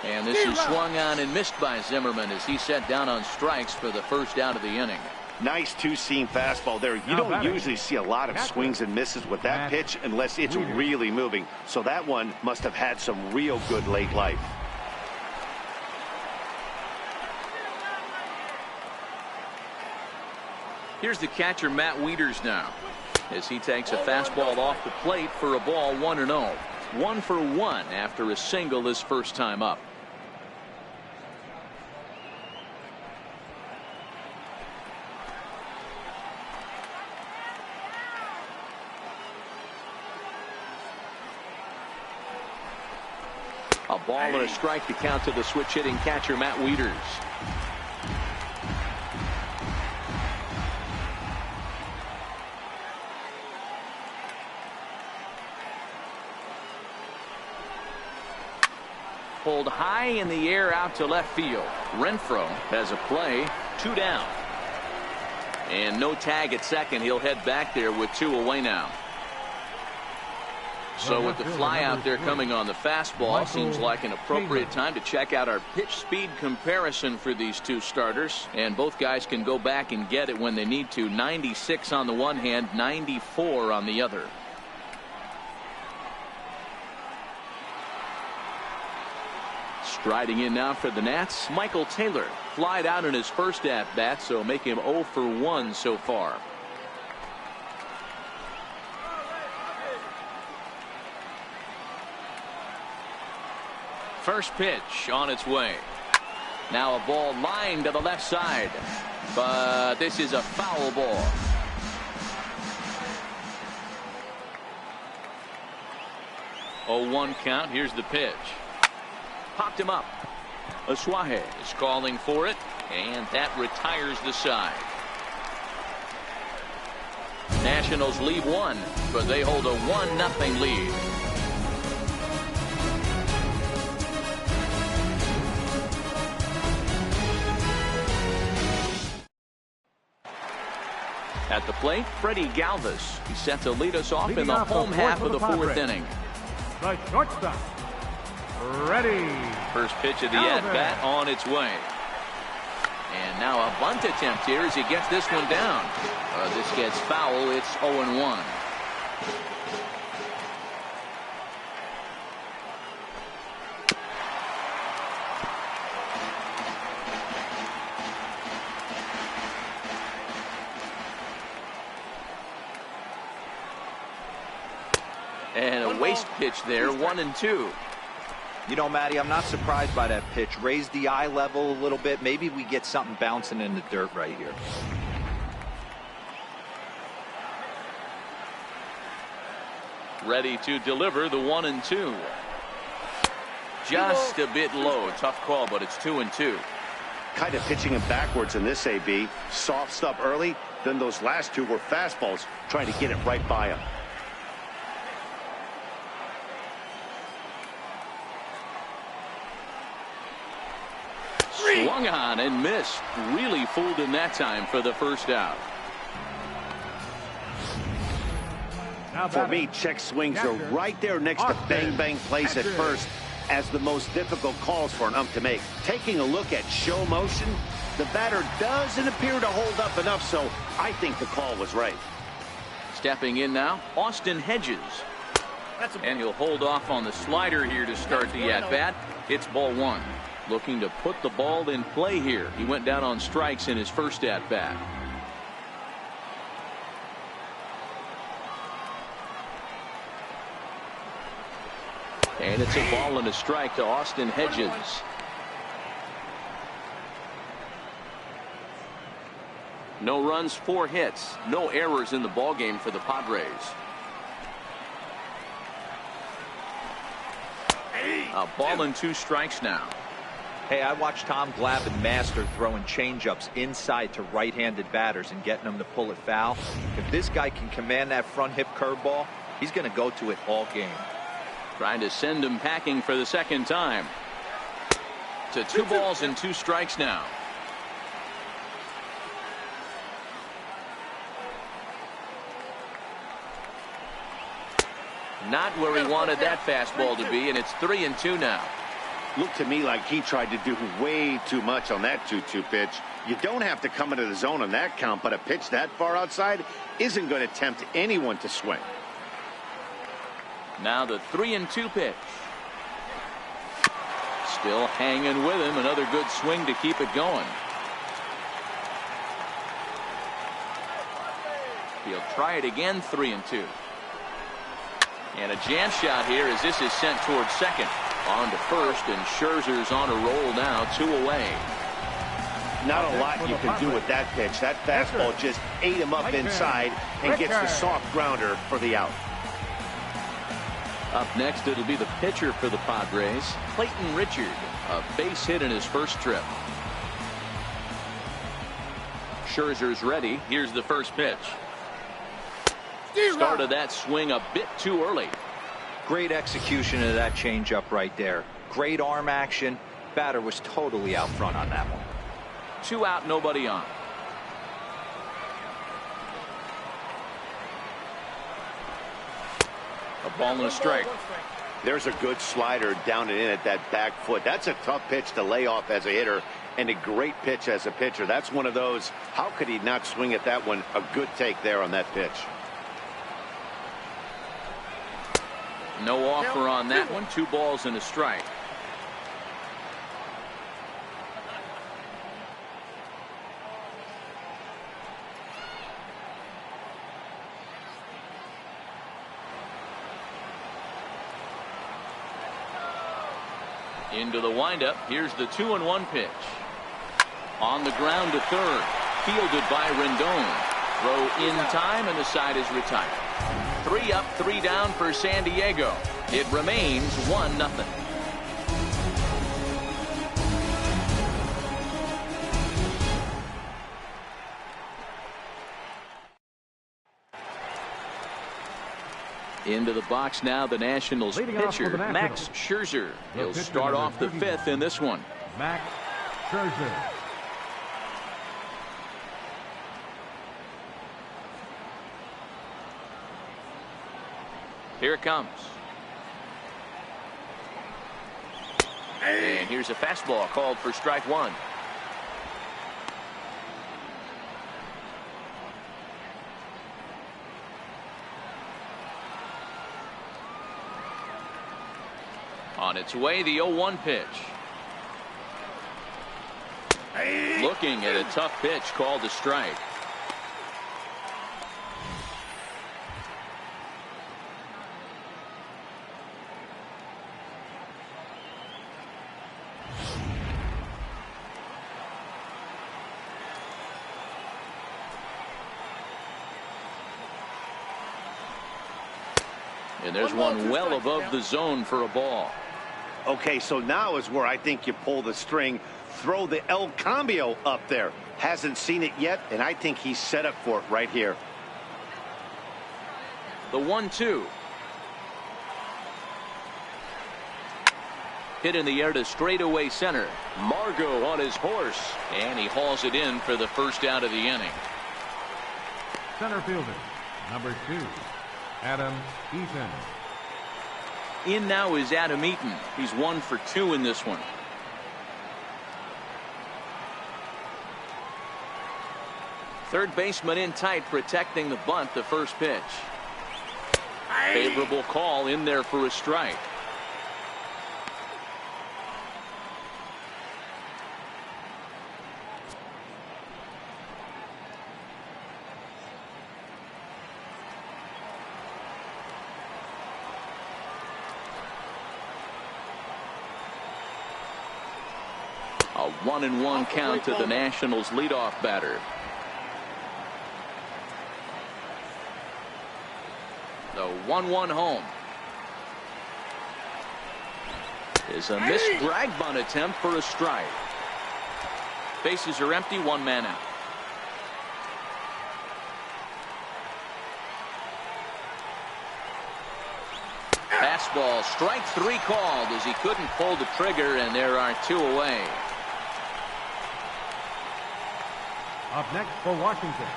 And this is swung on and missed by Zimmerman as he set down on strikes for the first out of the inning. Nice 2-seam fastball there. You don't usually see a lot of swings and misses with that pitch unless it's really moving. So that one must have had some real good late life. Here's the catcher, Matt Wieters, now as he takes a fastball off the plate for a ball, 1-0. 1 for 1 after a single his first time up. A ball and a strike to count to the switch hitting catcher, Matt Wieters. pulled high in the air out to left field. Renfroe has a play. 2 down. And no tag at second. He'll head back there with 2 away now. So with the fly out there coming on the fastball, seems like an appropriate time to check out our pitch speed comparison for these 2 starters. And both guys can go back and get it when they need to. 96 on the one hand, 94 on the other. Striding in now for the Nats, Michael Taylor. Flied out in his first at-bat, so make him 0 for 1 so far. First pitch on its way. Now a ball lined to the left side, but this is a foul ball. Oh, 1 count. Here's the pitch. Popped him up. Asuaje is calling for it, and that retires the side. Nationals lead 1, but they hold a 1-0 lead. At the plate, Freddie Galvis. He's set to lead us off in the home half of the 4th inning. The shortstop, ready. First pitch of the at-bat on its way. And now a bunt attempt here as he gets this one down. This gets foul. It's 0-1. And a waste pitch there, 1-2. You know, Matty, I'm not surprised by that pitch. Raise the eye level a little bit. Maybe we get something bouncing in the dirt right here. Ready to deliver the 1-2. Just a bit low. Tough call, but it's 2-2. Kind of pitching him backwards in this, AB. Soft stuff early, then those last 2 were fastballs, trying to get it right by him. Swung on and missed. Really fooled him that time for the first out. For me, check swings are right there next to bang-bang plays at first as the most difficult calls for an ump to make. Taking a look at show motion, the batter doesn't appear to hold up enough, so I think the call was right. Stepping in now, Austin Hedges. And he'll hold off on the slider here to start the at-bat. It's ball 1. Looking to put the ball in play here. He went down on strikes in his first at-bat. And it's a ball and a strike to Austin Hedges. No runs, 4 hits. No errors in the ballgame for the Padres. A ball and 2 strikes now. Hey, I watched Tom Glavine master throwing changeups inside to right-handed batters and getting them to pull it foul. If this guy can command that front hip curveball, he's going to go to it all game. Trying to send him packing for the second time. To 2 balls and 2 strikes now. Not where he wanted that fastball to be, and it's 3-2 now. Looked to me like he tried to do way too much on that 2-2 pitch. You don't have to come into the zone on that count, but a pitch that far outside isn't going to tempt anyone to swing. Now the 3-2 pitch. Still hanging with him. Another good swing to keep it going. He'll try it again. 3-2. And a jam shot here as this is sent towards second. On to first, and Scherzer's on a roll now. 2 away. Not a lot you can do with that pitch. That fastball just ate him up inside and gets the soft grounder for the out. Up next, it'll be the pitcher for the Padres, Clayton Richard. A base hit in his first trip. Scherzer's ready. Here's the first pitch. Started that swing a bit too early. Great execution of that changeup right there. Great arm action. Batter was totally out front on that one. 2 out, nobody on. A ball and a strike. There's a good slider down and in at that back foot. That's a tough pitch to lay off as a hitter, and a great pitch as a pitcher. That's one of those, how could he not swing at that one? A good take there on that pitch. No offer on that one. 2 balls and a strike. Into the windup. Here's the 2-1 pitch. On the ground to third. Fielded by Rendon. Throw in time, and the side is retired. 3 up, 3 down for San Diego. It remains 1-0. Into the box now, the Nationals pitcher, Max Scherzer. He'll start off the 5th in this one. Max Scherzer. Here it comes. And here's a fastball called for strike 1. On its way, the 0-1 pitch. Looking at a tough pitch called a strike. And there's one well above the zone for a ball. Okay, so now is where I think you pull the string, throw the El Cambio up there. Hasn't seen it yet, and I think he's set up for it right here. The 1-2. Hit in the air to straightaway center. Margot on his horse, and he hauls it in for the first out of the inning. Center fielder, number 2, Adam Eaton. In now is Adam Eaton. He's 1 for 2 in this one. Third baseman in tight, protecting the bunt, the first pitch. Favorable call in there for a strike. A 1-1 count to the Nationals leadoff batter. The 1-1 home. Is a missed drag bunt attempt for a strike. Bases are empty, 1 man out. Fastball, strike 3 called as he couldn't pull the trigger, and there are 2 away. Up next for Washington,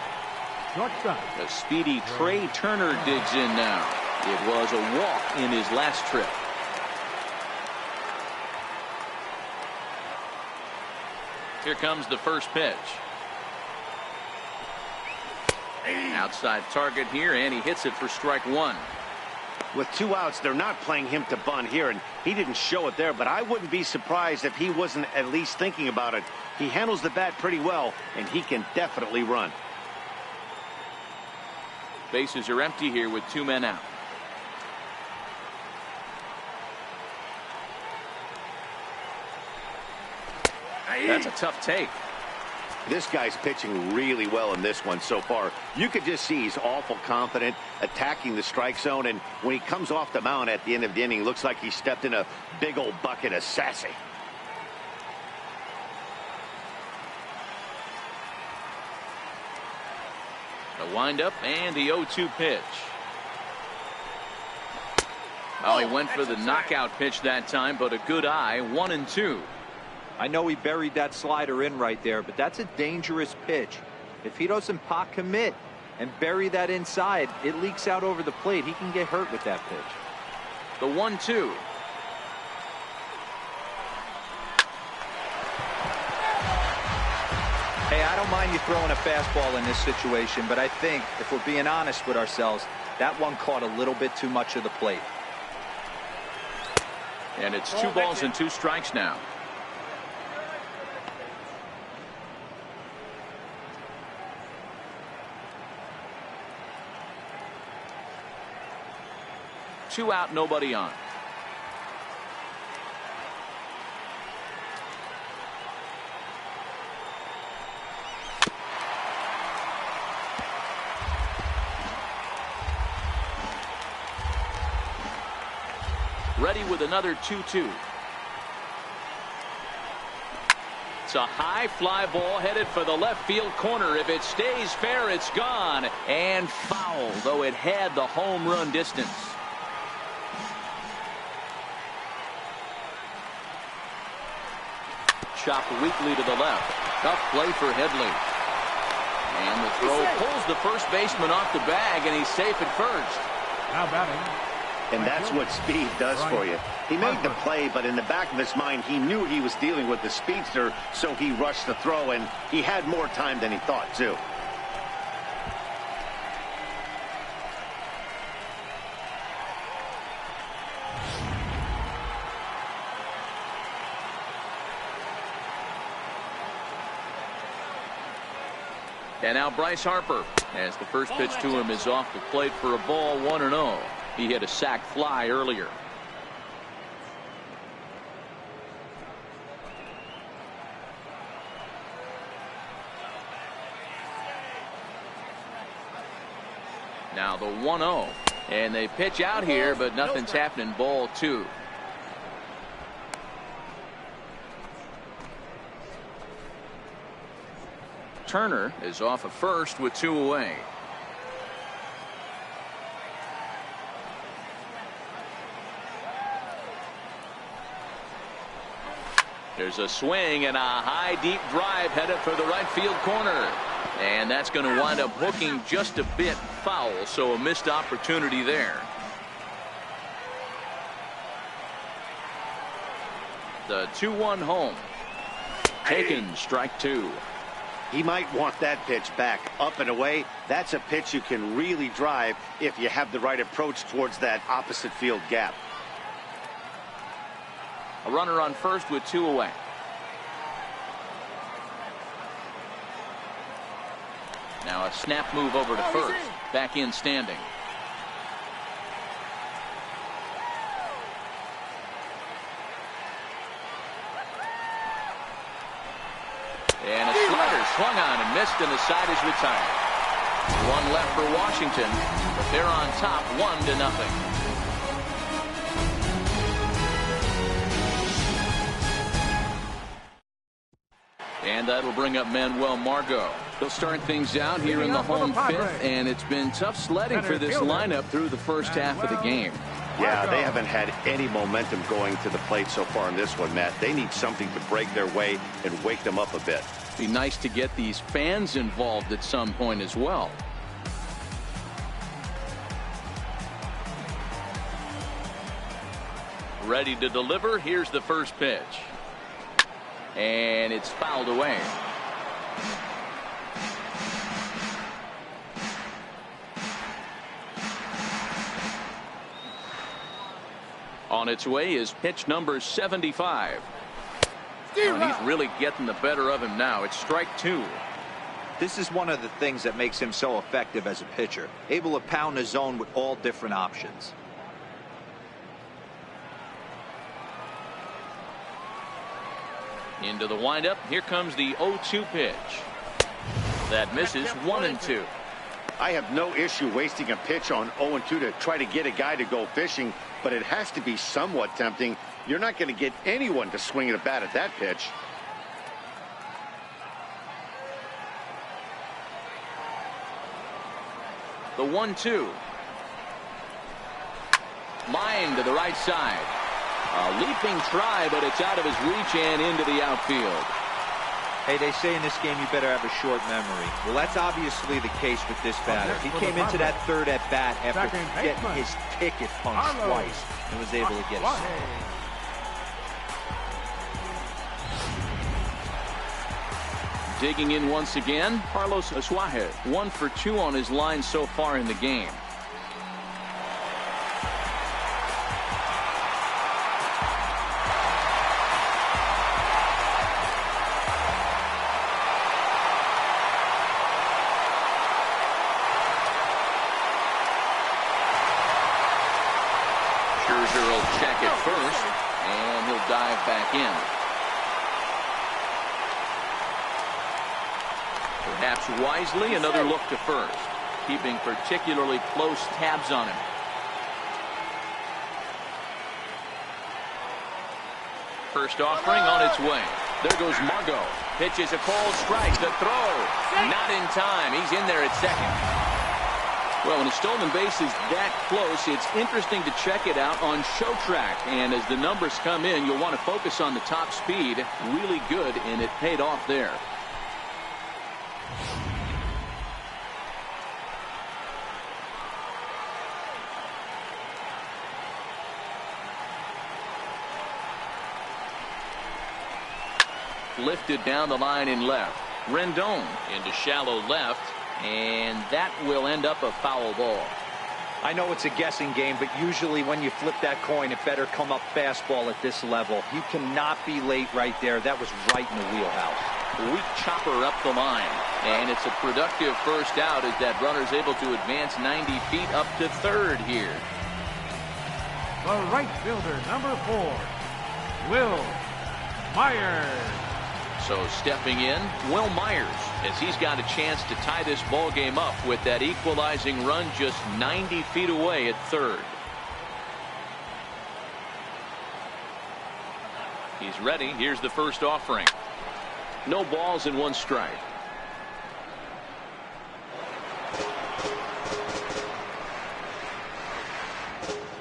shortstop. The speedy Trey Turner digs in now. It was a walk in his last trip. Here comes the first pitch. Outside target here, and he hits it for strike 1. With 2 outs, they're not playing him to bunt here, and he didn't show it there, but I wouldn't be surprised if he wasn't at least thinking about it. He handles the bat pretty well, and he can definitely run. Bases are empty here with 2 men out. That's a tough take. This guy's pitching really well in this one so far. You could just see he's awful confident, attacking the strike zone, and when he comes off the mound at the end of the inning, looks like he stepped in a big old bucket of sassy. The windup and the 0-2 pitch. Oh, he went for the knockout pitch that time, but a good eye. 1-2. I know he buried that slider in right there, but that's a dangerous pitch. If he doesn't pot commit and bury that inside, it leaks out over the plate. He can get hurt with that pitch. The 1-2. Hey, I don't mind you throwing a fastball in this situation, but I think if we're being honest with ourselves, that one caught a little bit too much of the plate. And it's 2 balls and 2 strikes now. Two out, nobody on. Ready with another 2-2. It's a high fly ball headed for the left field corner. If it stays fair, it's gone. And foul, though it had the home run distance. Chopped weakly to the left. Tough play for Headley. And the throw pulls the first baseman off the bag, and he's safe at first. Now batting. And that's what speed does for you. He made the play, but in the back of his mind, he knew he was dealing with the speedster, so he rushed the throw, and he had more time than he thought, too. And now Bryce Harper, as the first pitch to him is off the plate for a ball. 1-0. He hit a sac fly earlier. Now the 1-0. And they pitch out here, but nothing's happening. Ball 2. Turner is off of first with 2 away. There's a swing and a high deep drive headed for the right field corner. And that's going to wind up hooking just a bit foul, so a missed opportunity there. The 2-1 home. Taken, strike 2. He might want that pitch back up and away. That's a pitch you can really drive if you have the right approach towards that opposite field gap. A runner on first with 2 away. Now a snap move over to first. Back in standing. And a slider swung on and missed, and the side is retired. 1 left for Washington, but they're on top 1-0. And that'll bring up Manuel Margot. They'll start things out here in the home 5th, and it's been tough sledding for this lineup through the first half of the game. Yeah, they haven't had any momentum going to the plate so far in this one, Matt. They need something to break their way and wake them up a bit. Be nice to get these fans involved at some point as well. Ready to deliver. Here's the first pitch. And it's fouled away. On its way is pitch number 75. Well, he's really getting the better of him now. It's strike 2. This is one of the things that makes him so effective as a pitcher. Able to pound the zone with all different options. Into the windup. Here comes the 0-2 pitch. That misses. 1-2. I have no issue wasting a pitch on 0-2 to try to get a guy to go fishing, but it has to be somewhat tempting. You're not going to get anyone to swing at a bat at that pitch. The 1-2. Line to the right side. A leaping try, but it's out of his reach and into the outfield. Hey, they say in this game you better have a short memory. Well, that's obviously the case with this batter. He came into that third at bat after getting his ticket punched twice and was able to get it. Digging in once again, Carlos Asuaje, 1 for 2 on his line so far in the game. Scherzer will check it first, and he'll dive back in. Perhaps wisely, another look to first, keeping particularly close tabs on him. First offering on its way. There goes Margot. Pitches a called strike. The throw. Not in time. He's in there at second. Well, when a stolen base is that close, it's interesting to check it out on show track. And as the numbers come in, you'll want to focus on the top speed. Really good, and it paid off there. Lifted down the line in left. Rendon into shallow left, and that will end up a foul ball. I know it's a guessing game, but usually when you flip that coin, it better come up fastball at this level. You cannot be late right there. That was right in the wheelhouse. Weak chopper up the line, and it's a productive first out as that runner's able to advance 90 feet up to third here. The right fielder, number 4, Will Myers. So stepping in, Will Myers, as he's got a chance to tie this ball game up with that equalizing run just 90 feet away at third. He's ready. Here's the first offering. No balls and 1 strike.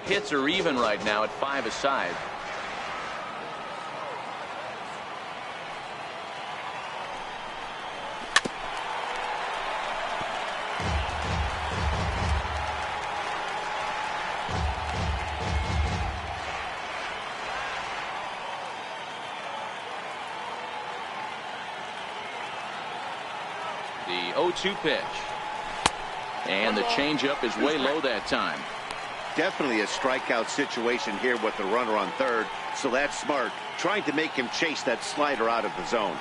Hits are even right now at 5 aside. The 0-2 pitch. And the changeup is way low that time. Definitely a strikeout situation here with the runner on third, so that's smart. Trying to make him chase that slider out of the zone.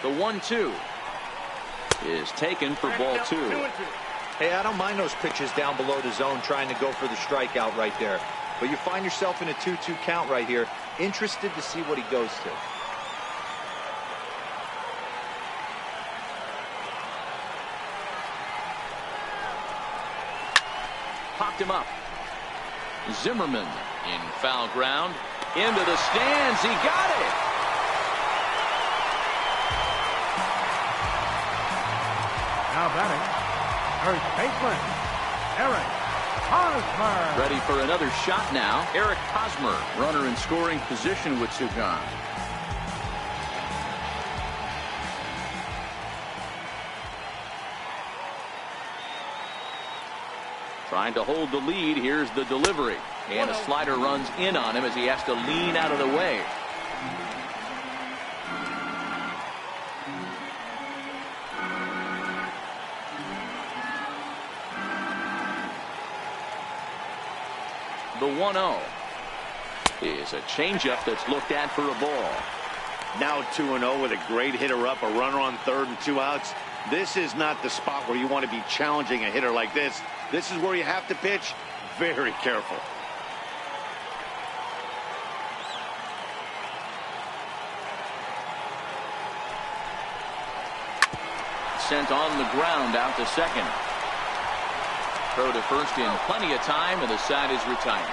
The 1-2 is taken for ball 2. Hey, I don't mind those pitches down below the zone trying to go for the strikeout right there. But you find yourself in a 2-2 count right here. Interested to see what he goes to. Popped him up. Zimmerman in foul ground. Into the stands. He got it. Now batting, first baseman, Eric Hosmer. Ready for another shot now. Eric Hosmer, runner in scoring position with two gone. Trying to hold the lead. Here's the delivery. And a slider runs in on him as he has to lean out of the way. The 1-0 is a changeup that's looked at for a ball. Now 2-0 with a great hitter up, a runner on third and 2 outs. This is not the spot where you want to be challenging a hitter like this. This is where you have to pitch very careful. Sent on the ground out to second. Throw to first in plenty of time, and the side is retired.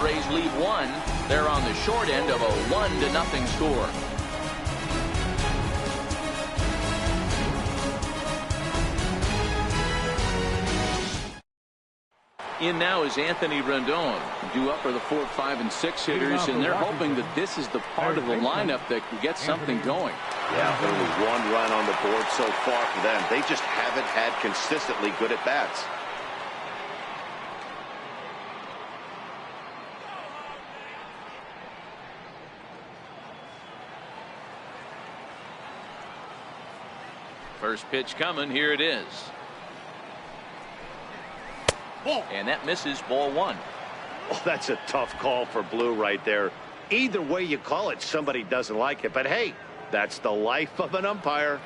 Rays lead 1. They're on the short end of a 1-0 score. In now is Anthony Rendon. Due up are the 4, 5, and 6 hitters, and they're hoping that this is the part of the lineup that can get something going. Yeah, only 1 run on the board so far for them. They just haven't had consistently good at-bats. First pitch coming. Here it is. And that misses, ball 1. Well, that's a tough call for Blue right there. Either way you call it, somebody doesn't like it. But hey, that's the life of an umpire.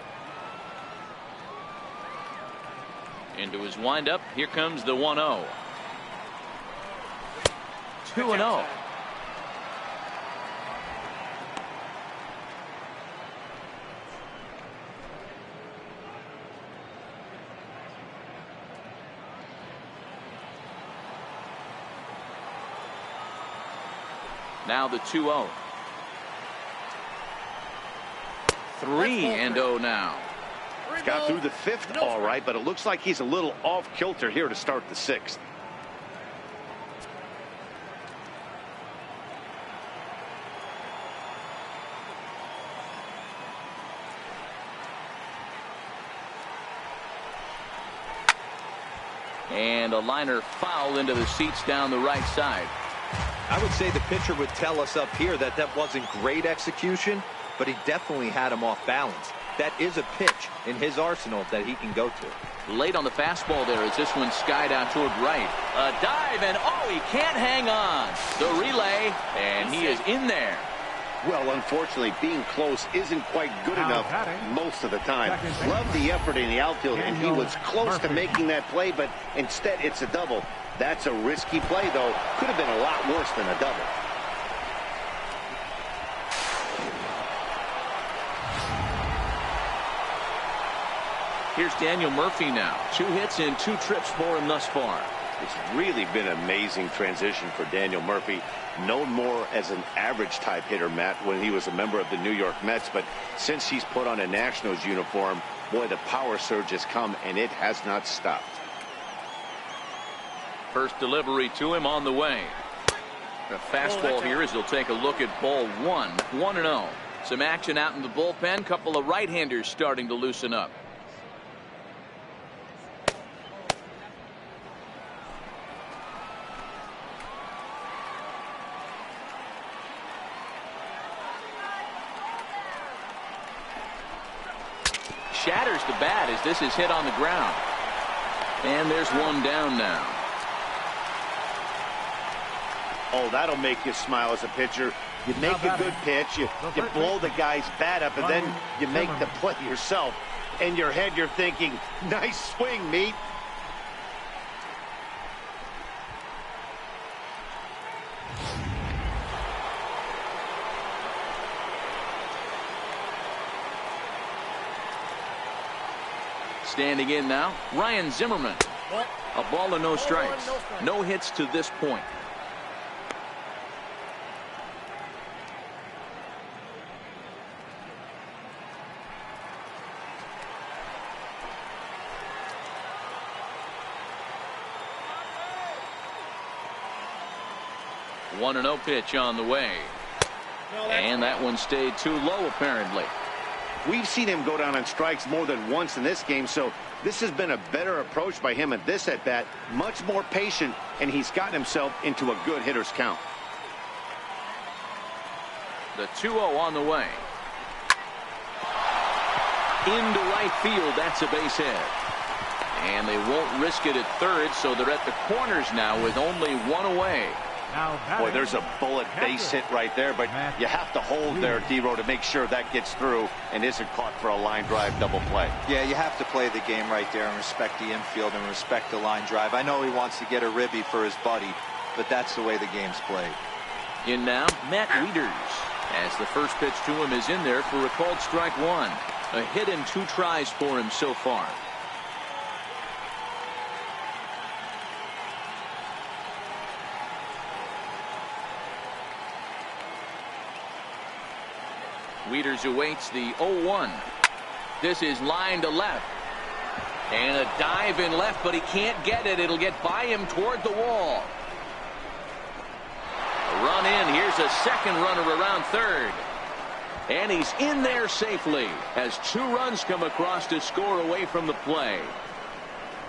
Into his windup. Here comes the 1-0. 2-0. Now the 2-0. 3-0 now. Got through the 5th all right, but it looks like he's a little off kilter here to start the 6th. And a liner foul into the seats down the right side. I would say the pitcher would tell us up here that that wasn't great execution, but he definitely had him off balance. That is a pitch in his arsenal that he can go to. Late on the fastball there as this one skied out toward right. A dive, and oh, he can't hang on. The relay, and he is in there. Well, unfortunately, being close isn't quite good enough most of the time. Love the effort in the outfield, and he was close to making that play, but instead it's a double. That's a risky play, though. Could have been a lot worse than a double. Here's Daniel Murphy now. 2 hits and 2 trips for him thus far. It's really been an amazing transition for Daniel Murphy. Known more as an average type hitter, Matt, when he was a member of the New York Mets. But since he's put on a Nationals uniform, boy, the power surge has come, and it has not stopped. First delivery to him on the way. The fastball here as he'll take a look at ball 1. 1-0. Some action out in the bullpen. Couple of right-handers starting to loosen up. Shatters the bat as this is hit on the ground. And there's one down now. Oh, that'll make you smile as a pitcher. You make a good pitch, you blow the guy's bat up, and then you make the play yourself. In your head, you're thinking, nice swing, meat. Standing in now, Ryan Zimmerman. A ball and no strikes. No hits to this point. One and 0 pitch on the way. And that one stayed too low apparently. We've seen him go down on strikes more than once in this game, so this has been a better approach by him at this at-bat. Much more patient, and he's gotten himself into a good hitter's count. The 2-0 on the way. Into right field, that's a base hit. And they won't risk it at third, so they're at the corners now with only 1 away. Boy, there's a bullet base hit right there, but you have to hold there, D-Row, to make sure that gets through and isn't caught for a line drive double play. Yeah, you have to play the game right there and respect the infield and respect the line drive. I know he wants to get a ribby for his buddy, but that's the way the game's played. In now, Matt Wieters, as the first pitch to him is in there for a called strike 1. A hit and 2 tries for him so far. Wieters awaits the 0-1. This is line to left. And a dive in left, but he can't get it. It'll get by him toward the wall. A run in. Here's a second runner around third. And he's in there safely as 2 runs come across to score away from the play.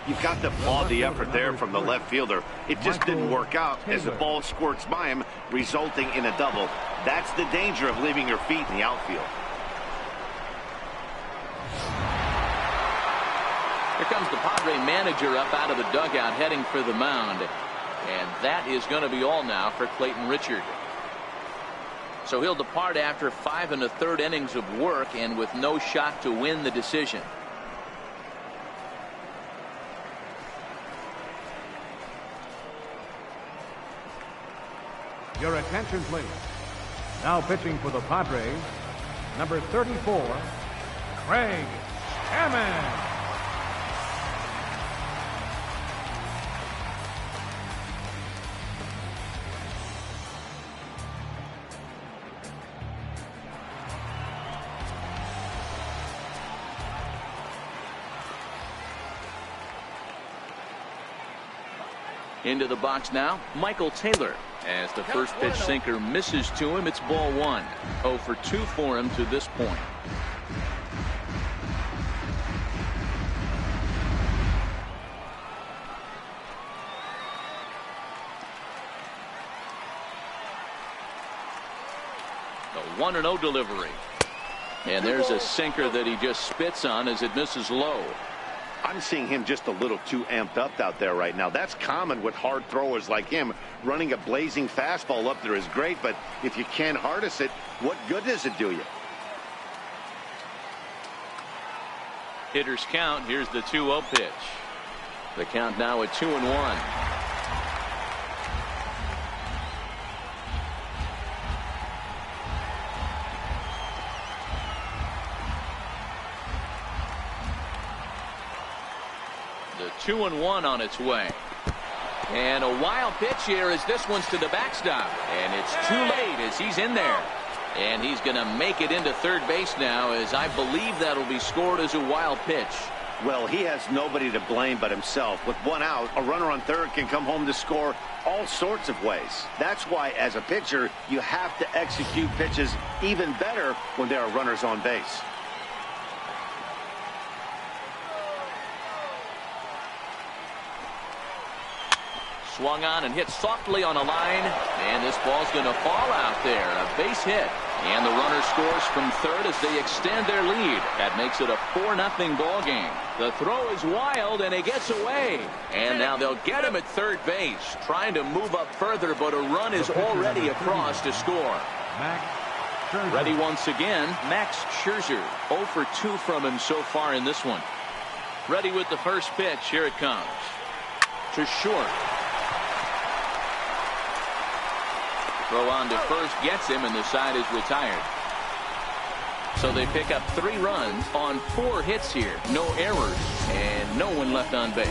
You've got to applaud the effort there from the left fielder. It just didn't work out as the ball squirts by him, resulting in a double. That's the danger of leaving your feet in the outfield. Here comes the Padre manager up out of the dugout heading for the mound. And that is going to be all now for Clayton Richard. So he'll depart after 5 1/3 innings of work and with no shot to win the decision. Your attention, please. Now pitching for the Padres, number 34, Craig Hammond. Into the box now, Michael Taylor. As the first pitch sinker misses to him, it's ball 1. 0 for 2 for him to this point. The 1-0 delivery. And there's a sinker that he just spits on as it misses low. I'm seeing him just a little too amped up out there right now. That's common with hard throwers like him. Running a blazing fastball up there is great, but if you can't harness it, what good does it do you? Hitters count. Here's the 2-0 pitch. The count now at 2-1. The 2-1 on its way. And a wild pitch here as this one's to the backstop. And it's too late as he's in there. And he's going to make it into third base now, as I believe that'll be scored as a wild pitch. Well, he has nobody to blame but himself. With 1 out, a runner on third can come home to score all sorts of ways. That's why, as a pitcher, you have to execute pitches even better when there are runners on base. Swung on and hit softly on a line, and this ball's going to fall out there. A base hit, and the runner scores from third as they extend their lead. That makes it a 4-0 ball game. The throw is wild, and it gets away. And now they'll get him at third base, trying to move up further, but a run is already across to score. Ready once again, Max Scherzer. 0 for 2 from him so far in this one. Ready with the first pitch. Here it comes. To short. Throw on to first gets him, and the side is retired. So they pick up 3 runs on 4 hits here. No errors and no one left on base.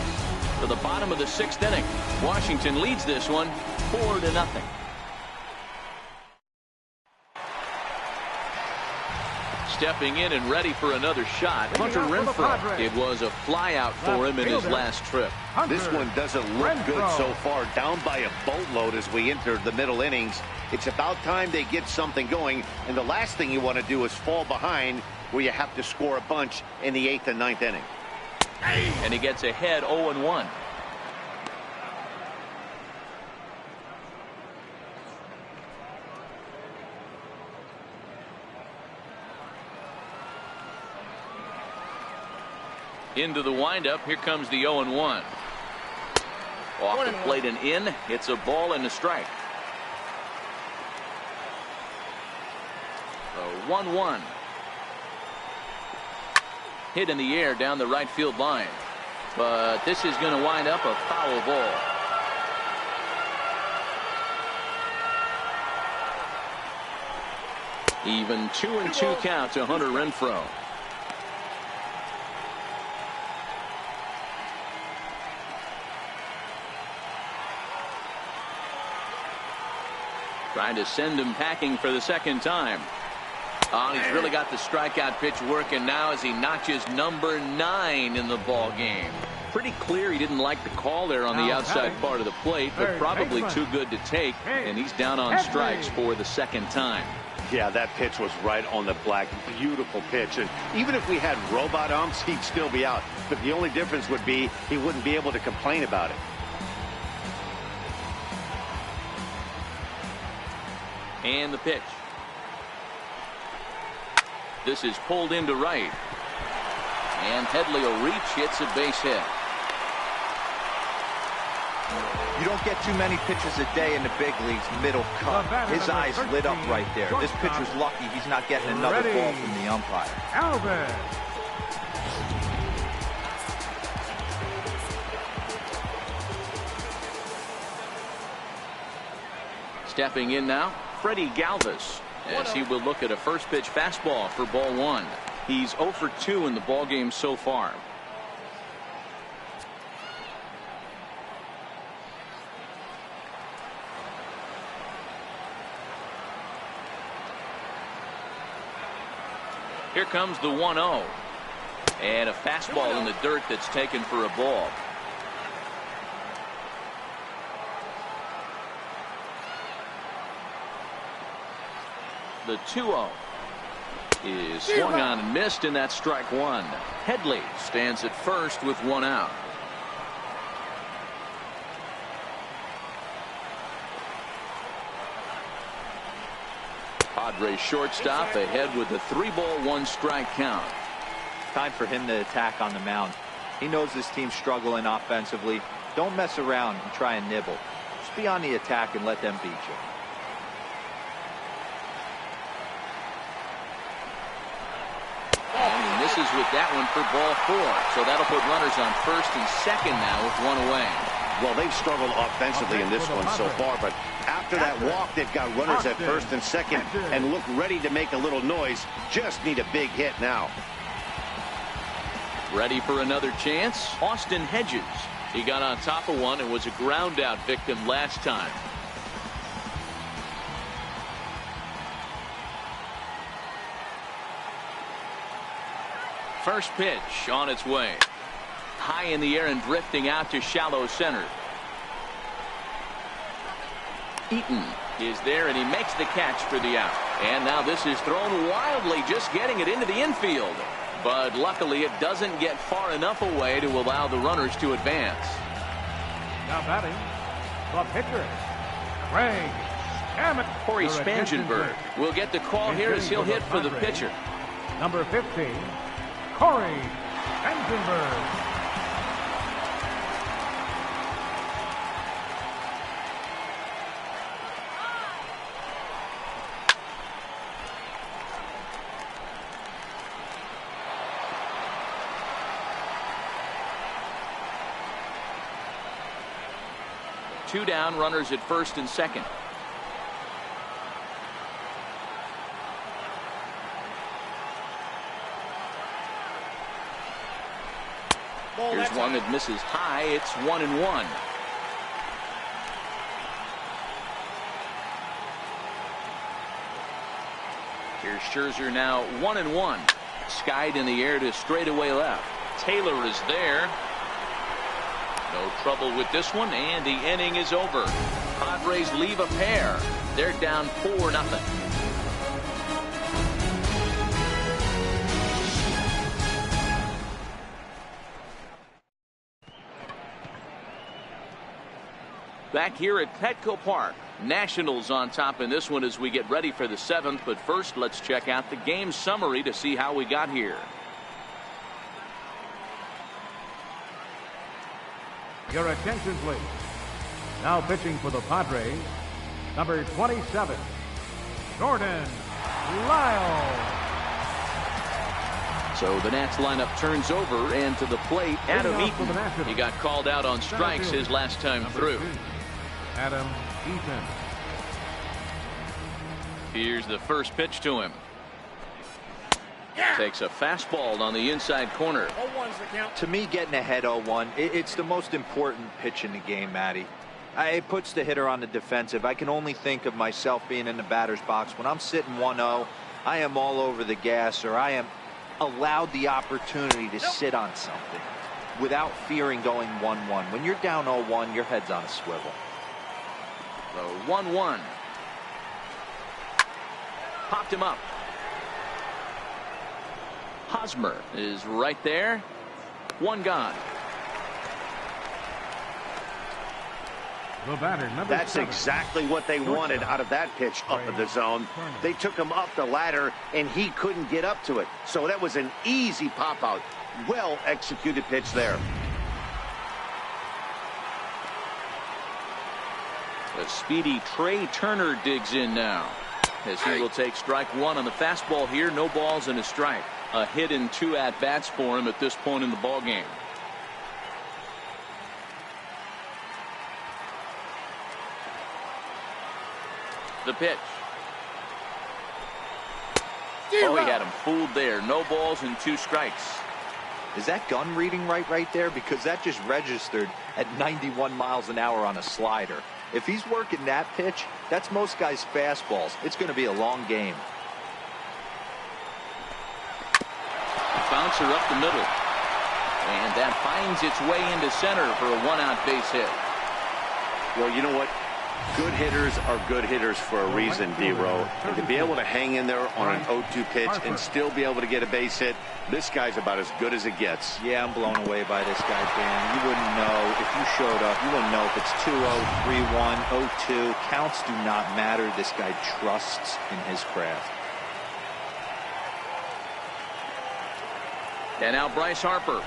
To the bottom of the 6th inning. Washington leads this one 4-0. Stepping in and ready for another shot, Hunter Renfroe. It was a flyout for him in his last trip. This one doesn't look good so far. Down by a boatload as we enter the middle innings. It's about time they get something going, and the last thing you want to do is fall behind where you have to score a bunch in the 8th and 9th inning. And he gets ahead 0-1. Into the windup. Here comes the 0-1. Off the plate and in. It's a ball and a strike. A 1-1. Hit in the air down the right field line. But this is going to wind up a foul ball. Even 2-2 count to Hunter Renfroe. Trying to send him packing for the second time. Oh, he's really got the strikeout pitch working now as he notches number 9 in the ball game. Pretty clear he didn't like the call there on the outside part of the plate, but probably too good to take, and he's down on strikes for the second time. Yeah, that pitch was right on the black. Beautiful pitch. And even if we had robot umps, he'd still be out. But the only difference would be he wouldn't be able to complain about it. And the pitch. This is pulled into right. And Headley will reach, hits a base hit. You don't get too many pitches a day in the big leagues, middle cut. His eyes lit up right there. This pitcher's lucky he's not getting another ball from the umpire. Alves. Stepping in now, Freddie Galvis, as he will look at a first pitch fastball for ball 1. He's 0 for 2 in the ball game so far. Here comes the 1-0. And a fastball in the dirt that's taken for a ball. The 2-0 is swung on and missed, and that's strike 1. Headley stands at first with 1 out. Padres shortstop ahead with a 3-ball 1-strike count. Time for him to attack on the mound. He knows this team's struggling offensively. Don't mess around and try and nibble. Just be on the attack and let them beat you. And he misses with that one for ball 4. So that'll put runners on first and second now with 1 away. Well, they've struggled offensively in this one so far, but after that walk, they've got runners at first and second and look ready to make a little noise. Just need a big hit now. Ready for another chance? Austin Hedges. He got on top of one and was a ground out victim last time. First pitch on its way. High in the air and drifting out to shallow center. Eaton is there, and he makes the catch for the out. And now this is thrown wildly, just getting it into the infield. But luckily it doesn't get far enough away to allow the runners to advance. Now batting, the pitcher, Craig Hammett. Corey Spangenberg will get the call here as he'll hit for the pitcher. Number 15, Corey Spangenberg. Two down, runners at first and second. Here's one that misses high. It's 1-1. Here's Scherzer now 1-1. Skied in the air to straightaway left. Taylor is there. No trouble with this one, and the inning is over. Padres leave a pair. They're down 4-0. Back here at Petco Park, Nationals on top in this one as we get ready for the 7th. But first, let's check out the game summary to see how we got here. Your attention, please. Now pitching for the Padres, number 27, Jordan Lyles. So the Nats lineup turns over, and to the plate, Adam Eaton. He got called out on strikes his last time through. Adam Eaton. Here's the first pitch to him. Takes a fastball on the inside corner. To me, getting ahead 0-1, it's the most important pitch in the game, Matty. It puts the hitter on the defensive. I can only think of myself being in the batter's box. When I'm sitting 1-0, I am all over the gas, or I am allowed the opportunity to sit on something without fearing going 1-1. When you're down 0-1, your head's on a swivel. The 1-1. Popped him up. Hosmer is right there. One gone. The batter, number That's 7. exactly what they wanted out of that pitch up in the zone. They took him up the ladder, and he couldn't get up to it. So that was an easy pop-out. Well-executed pitch there. The speedy Trey Turner digs in now, as he will take strike one on the fastball here. No balls and a strike. A hit and 2 at-bats for him at this point in the ballgame. The pitch. Oh, he had him fooled there. No balls and 2 strikes. Is that gun reading right there? Because that just registered at 91 miles an hour on a slider. If he's working that pitch, that's most guys' fastballs. It's going to be a long game. Bouncer up the middle. And that finds its way into center for a 1-out base hit. Well, you know what? Good hitters are good hitters for a reason, D-Row. And to be able to hang in there on an 0-2 pitch and still be able to get a base hit, this guy's about as good as it gets. Yeah, I'm blown away by this guy, Dan. You wouldn't know if you showed up. You wouldn't know if it's 2-0, 3-1, 0-2. Counts do not matter. This guy trusts in his craft. And now Bryce Harper,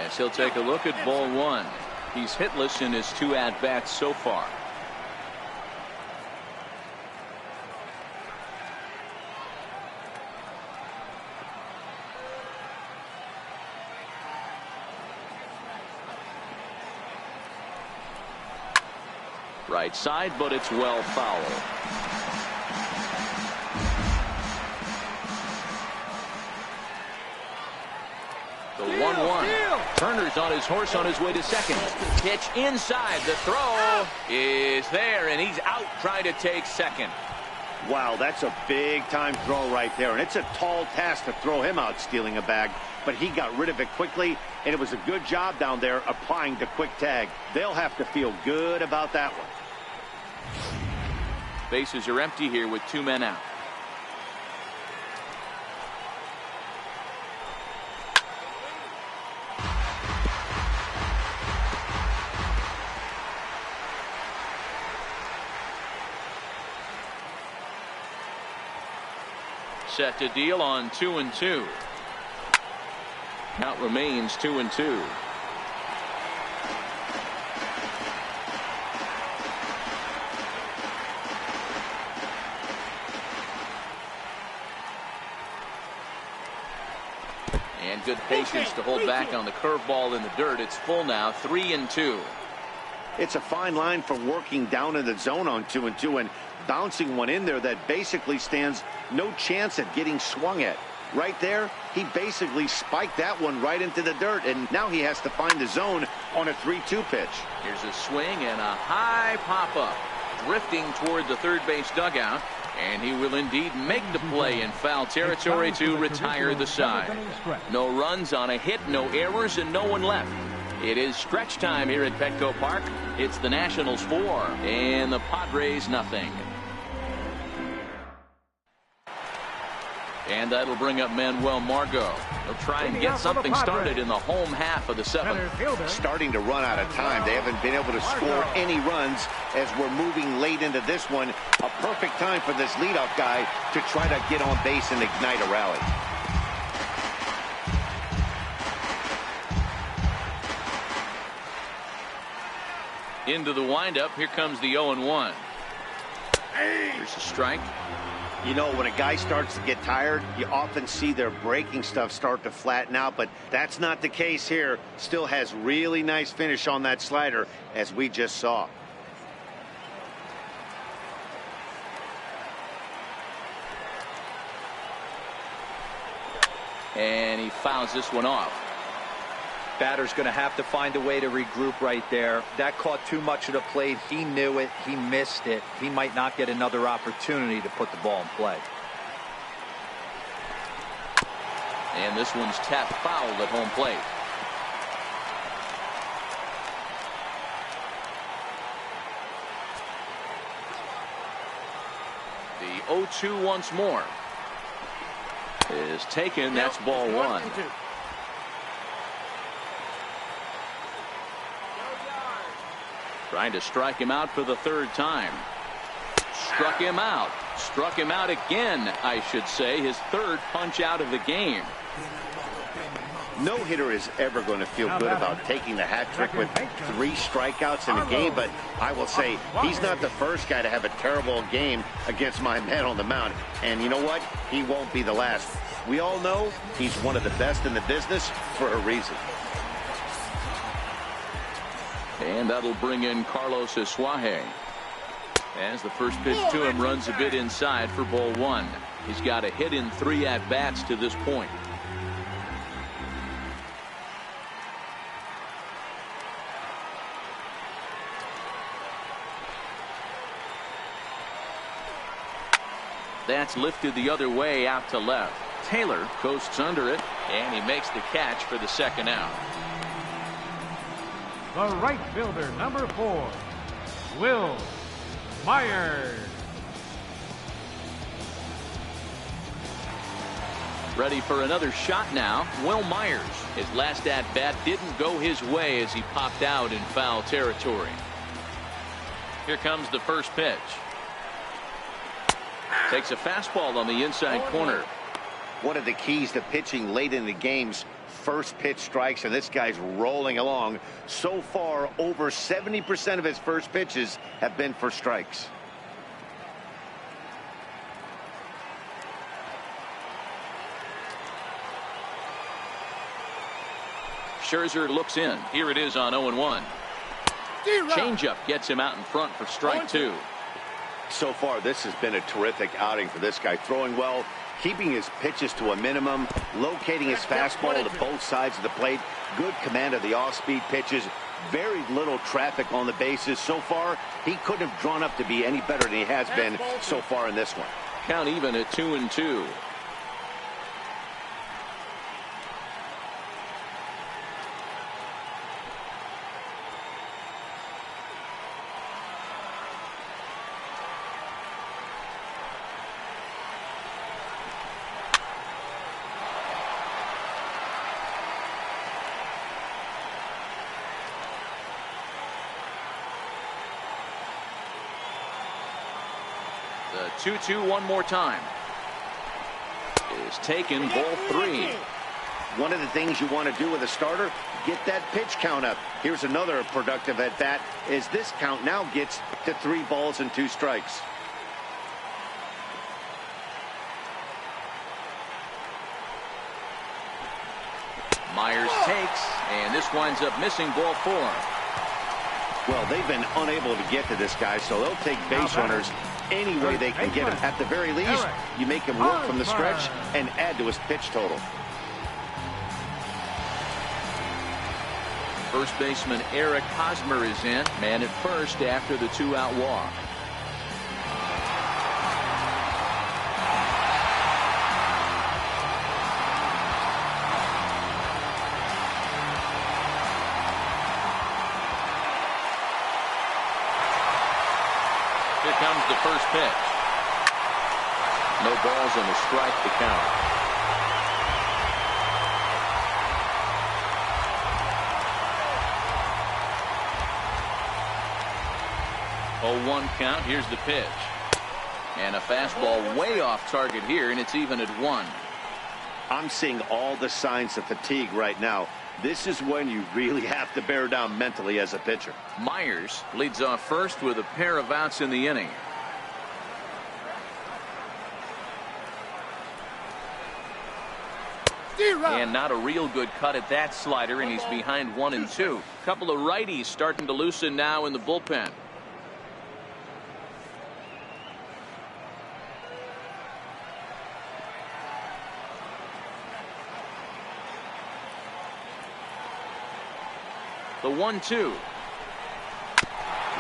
as he'll take a look at ball 1. He's hitless in his 2 at-bats so far. Right side, but it's well foul. The 1-1. Turner's on his horse on his way to second. Pitch inside. The throw is there, and he's out trying to take second. Wow, that's a big-time throw right there, and it's a tall task to throw him out stealing a bag, but he got rid of it quickly, and it was a good job down there applying the quick tag. They'll have to feel good about that one. Bases are empty here with 2 men out. Set to deal on 2-2. Count remains 2-2. And good patience to hold back on the curveball in the dirt. It's full now, 3-2. It's a fine line for working down in the zone on 2-2 and bouncing one in there that basically stands no chance at getting swung at. Right there, he basically spiked that one right into the dirt, and now he has to find the zone on a 3-2 pitch. Here's a swing and a high pop-up, drifting toward the third base dugout, and he will indeed make the play in foul territory to retire the side. No runs on a hit, no errors, and no one left. It is stretch time here at Petco Park. It's the Nationals 4 and the Padres nothing. And that'll bring up Manuel Margot. They'll try and get something started in the home half of the 7th. Starting to run out of time. They haven't been able to score any runs as we're moving late into this one. A perfect time for this leadoff guy to try to get on base and ignite a rally. Into the windup. Here comes the 0-1. Here's a strike. You know, when a guy starts to get tired, you often see their breaking stuff start to flatten out, but that's not the case here. Still has really nice finish on that slider, as we just saw. And he fouls this one off. Batter's going to have to find a way to regroup right there. That caught too much of the plate. He knew it. He missed it. He might not get another opportunity to put the ball in play. And this one's tapped foul at home plate. The 0-2 once more is taken. That's ball one. Trying to strike him out for the third time. Struck him out. Struck him out again, I should say. His third punch out of the game. No hitter is ever going to feel good about taking the hat trick with 3 strikeouts in a game, but I will say he's not the first guy to have a terrible game against my man on the mound. And you know what? He won't be the last. We all know he's one of the best in the business for a reason. And that'll bring in Carlos Asuaje. As the first pitch to him runs a bit inside for ball one. He's got a hit in 3 at-bats to this point. That's lifted the other way out to left. Taylor coasts under it, and he makes the catch for the second out. The right fielder, number 4, Will Myers. Ready for another shot now. Will Myers. His last at-bat didn't go his way as he popped out in foul territory. Here comes the first pitch. Takes a fastball on the inside corner. One of the keys to pitching late in the game's first pitch strikes, and this guy's rolling along. So far, over 70% of his first pitches have been for strikes. Scherzer looks in. Here it is on 0-1. Changeup gets him out in front for strike 2. So far, this has been a terrific outing for this guy. Throwing well, keeping his pitches to a minimum, locating his fastball to both sides of the plate, good command of the off-speed pitches, very little traffic on the bases. So far, he couldn't have drawn up to be any better than he has been so far in this one. Count even at 2-2. The 2-2 one more time. Is taken, ball 3. One of the things you want to do with a starter, get that pitch count up. Here's another productive at bat as this count now gets to 3 balls and 2 strikes. Myers takes, and this winds up missing ball 4. Well, they've been unable to get to this guy, so they'll take base runners any way they can get him. At the very least, you make him work from the stretch and add to his pitch total. First baseman Eric Hosmer is in, man at first after the 2-out walk. Here comes the first pitch. No balls and a strike to count. Oh, 1 count. Here's the pitch. And a fastball way off target here, and it's even at 1. I'm seeing all the signs of fatigue right now. This is when you really have to bear down mentally as a pitcher. Myers leads off first with a pair of outs in the inning. And not a real good cut at that slider, and he's behind 1-2. Couple of righties starting to loosen now in the bullpen. The 1-2.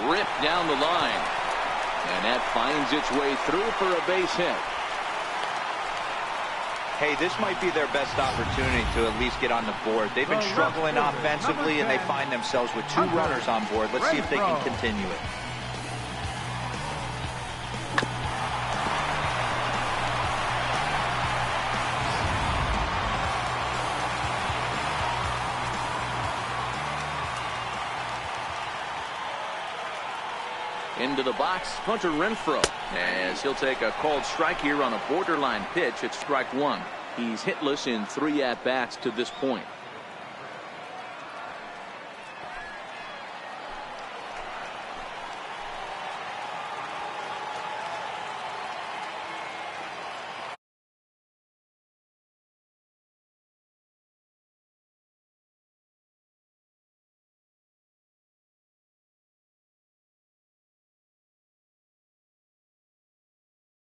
Ripped down the line. And that finds its way through for a base hit. Hey, this might be their best opportunity to at least get on the board. They've been struggling offensively, and they find themselves with 2 runners on board. Let's see if they can continue it. Into the box, Hunter Renfroe, as he'll take a called strike here on a borderline pitch at strike 1. He's hitless in 3 at-bats to this point.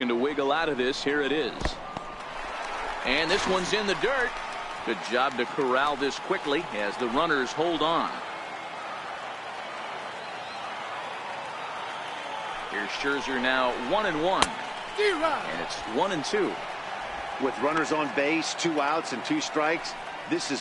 To wiggle out of this, here it is. And this one's in the dirt. Good job to corral this quickly as the runners hold on. Here's Scherzer now 1-1. And it's 1-2. With runners on base, 2 outs and 2 strikes, this is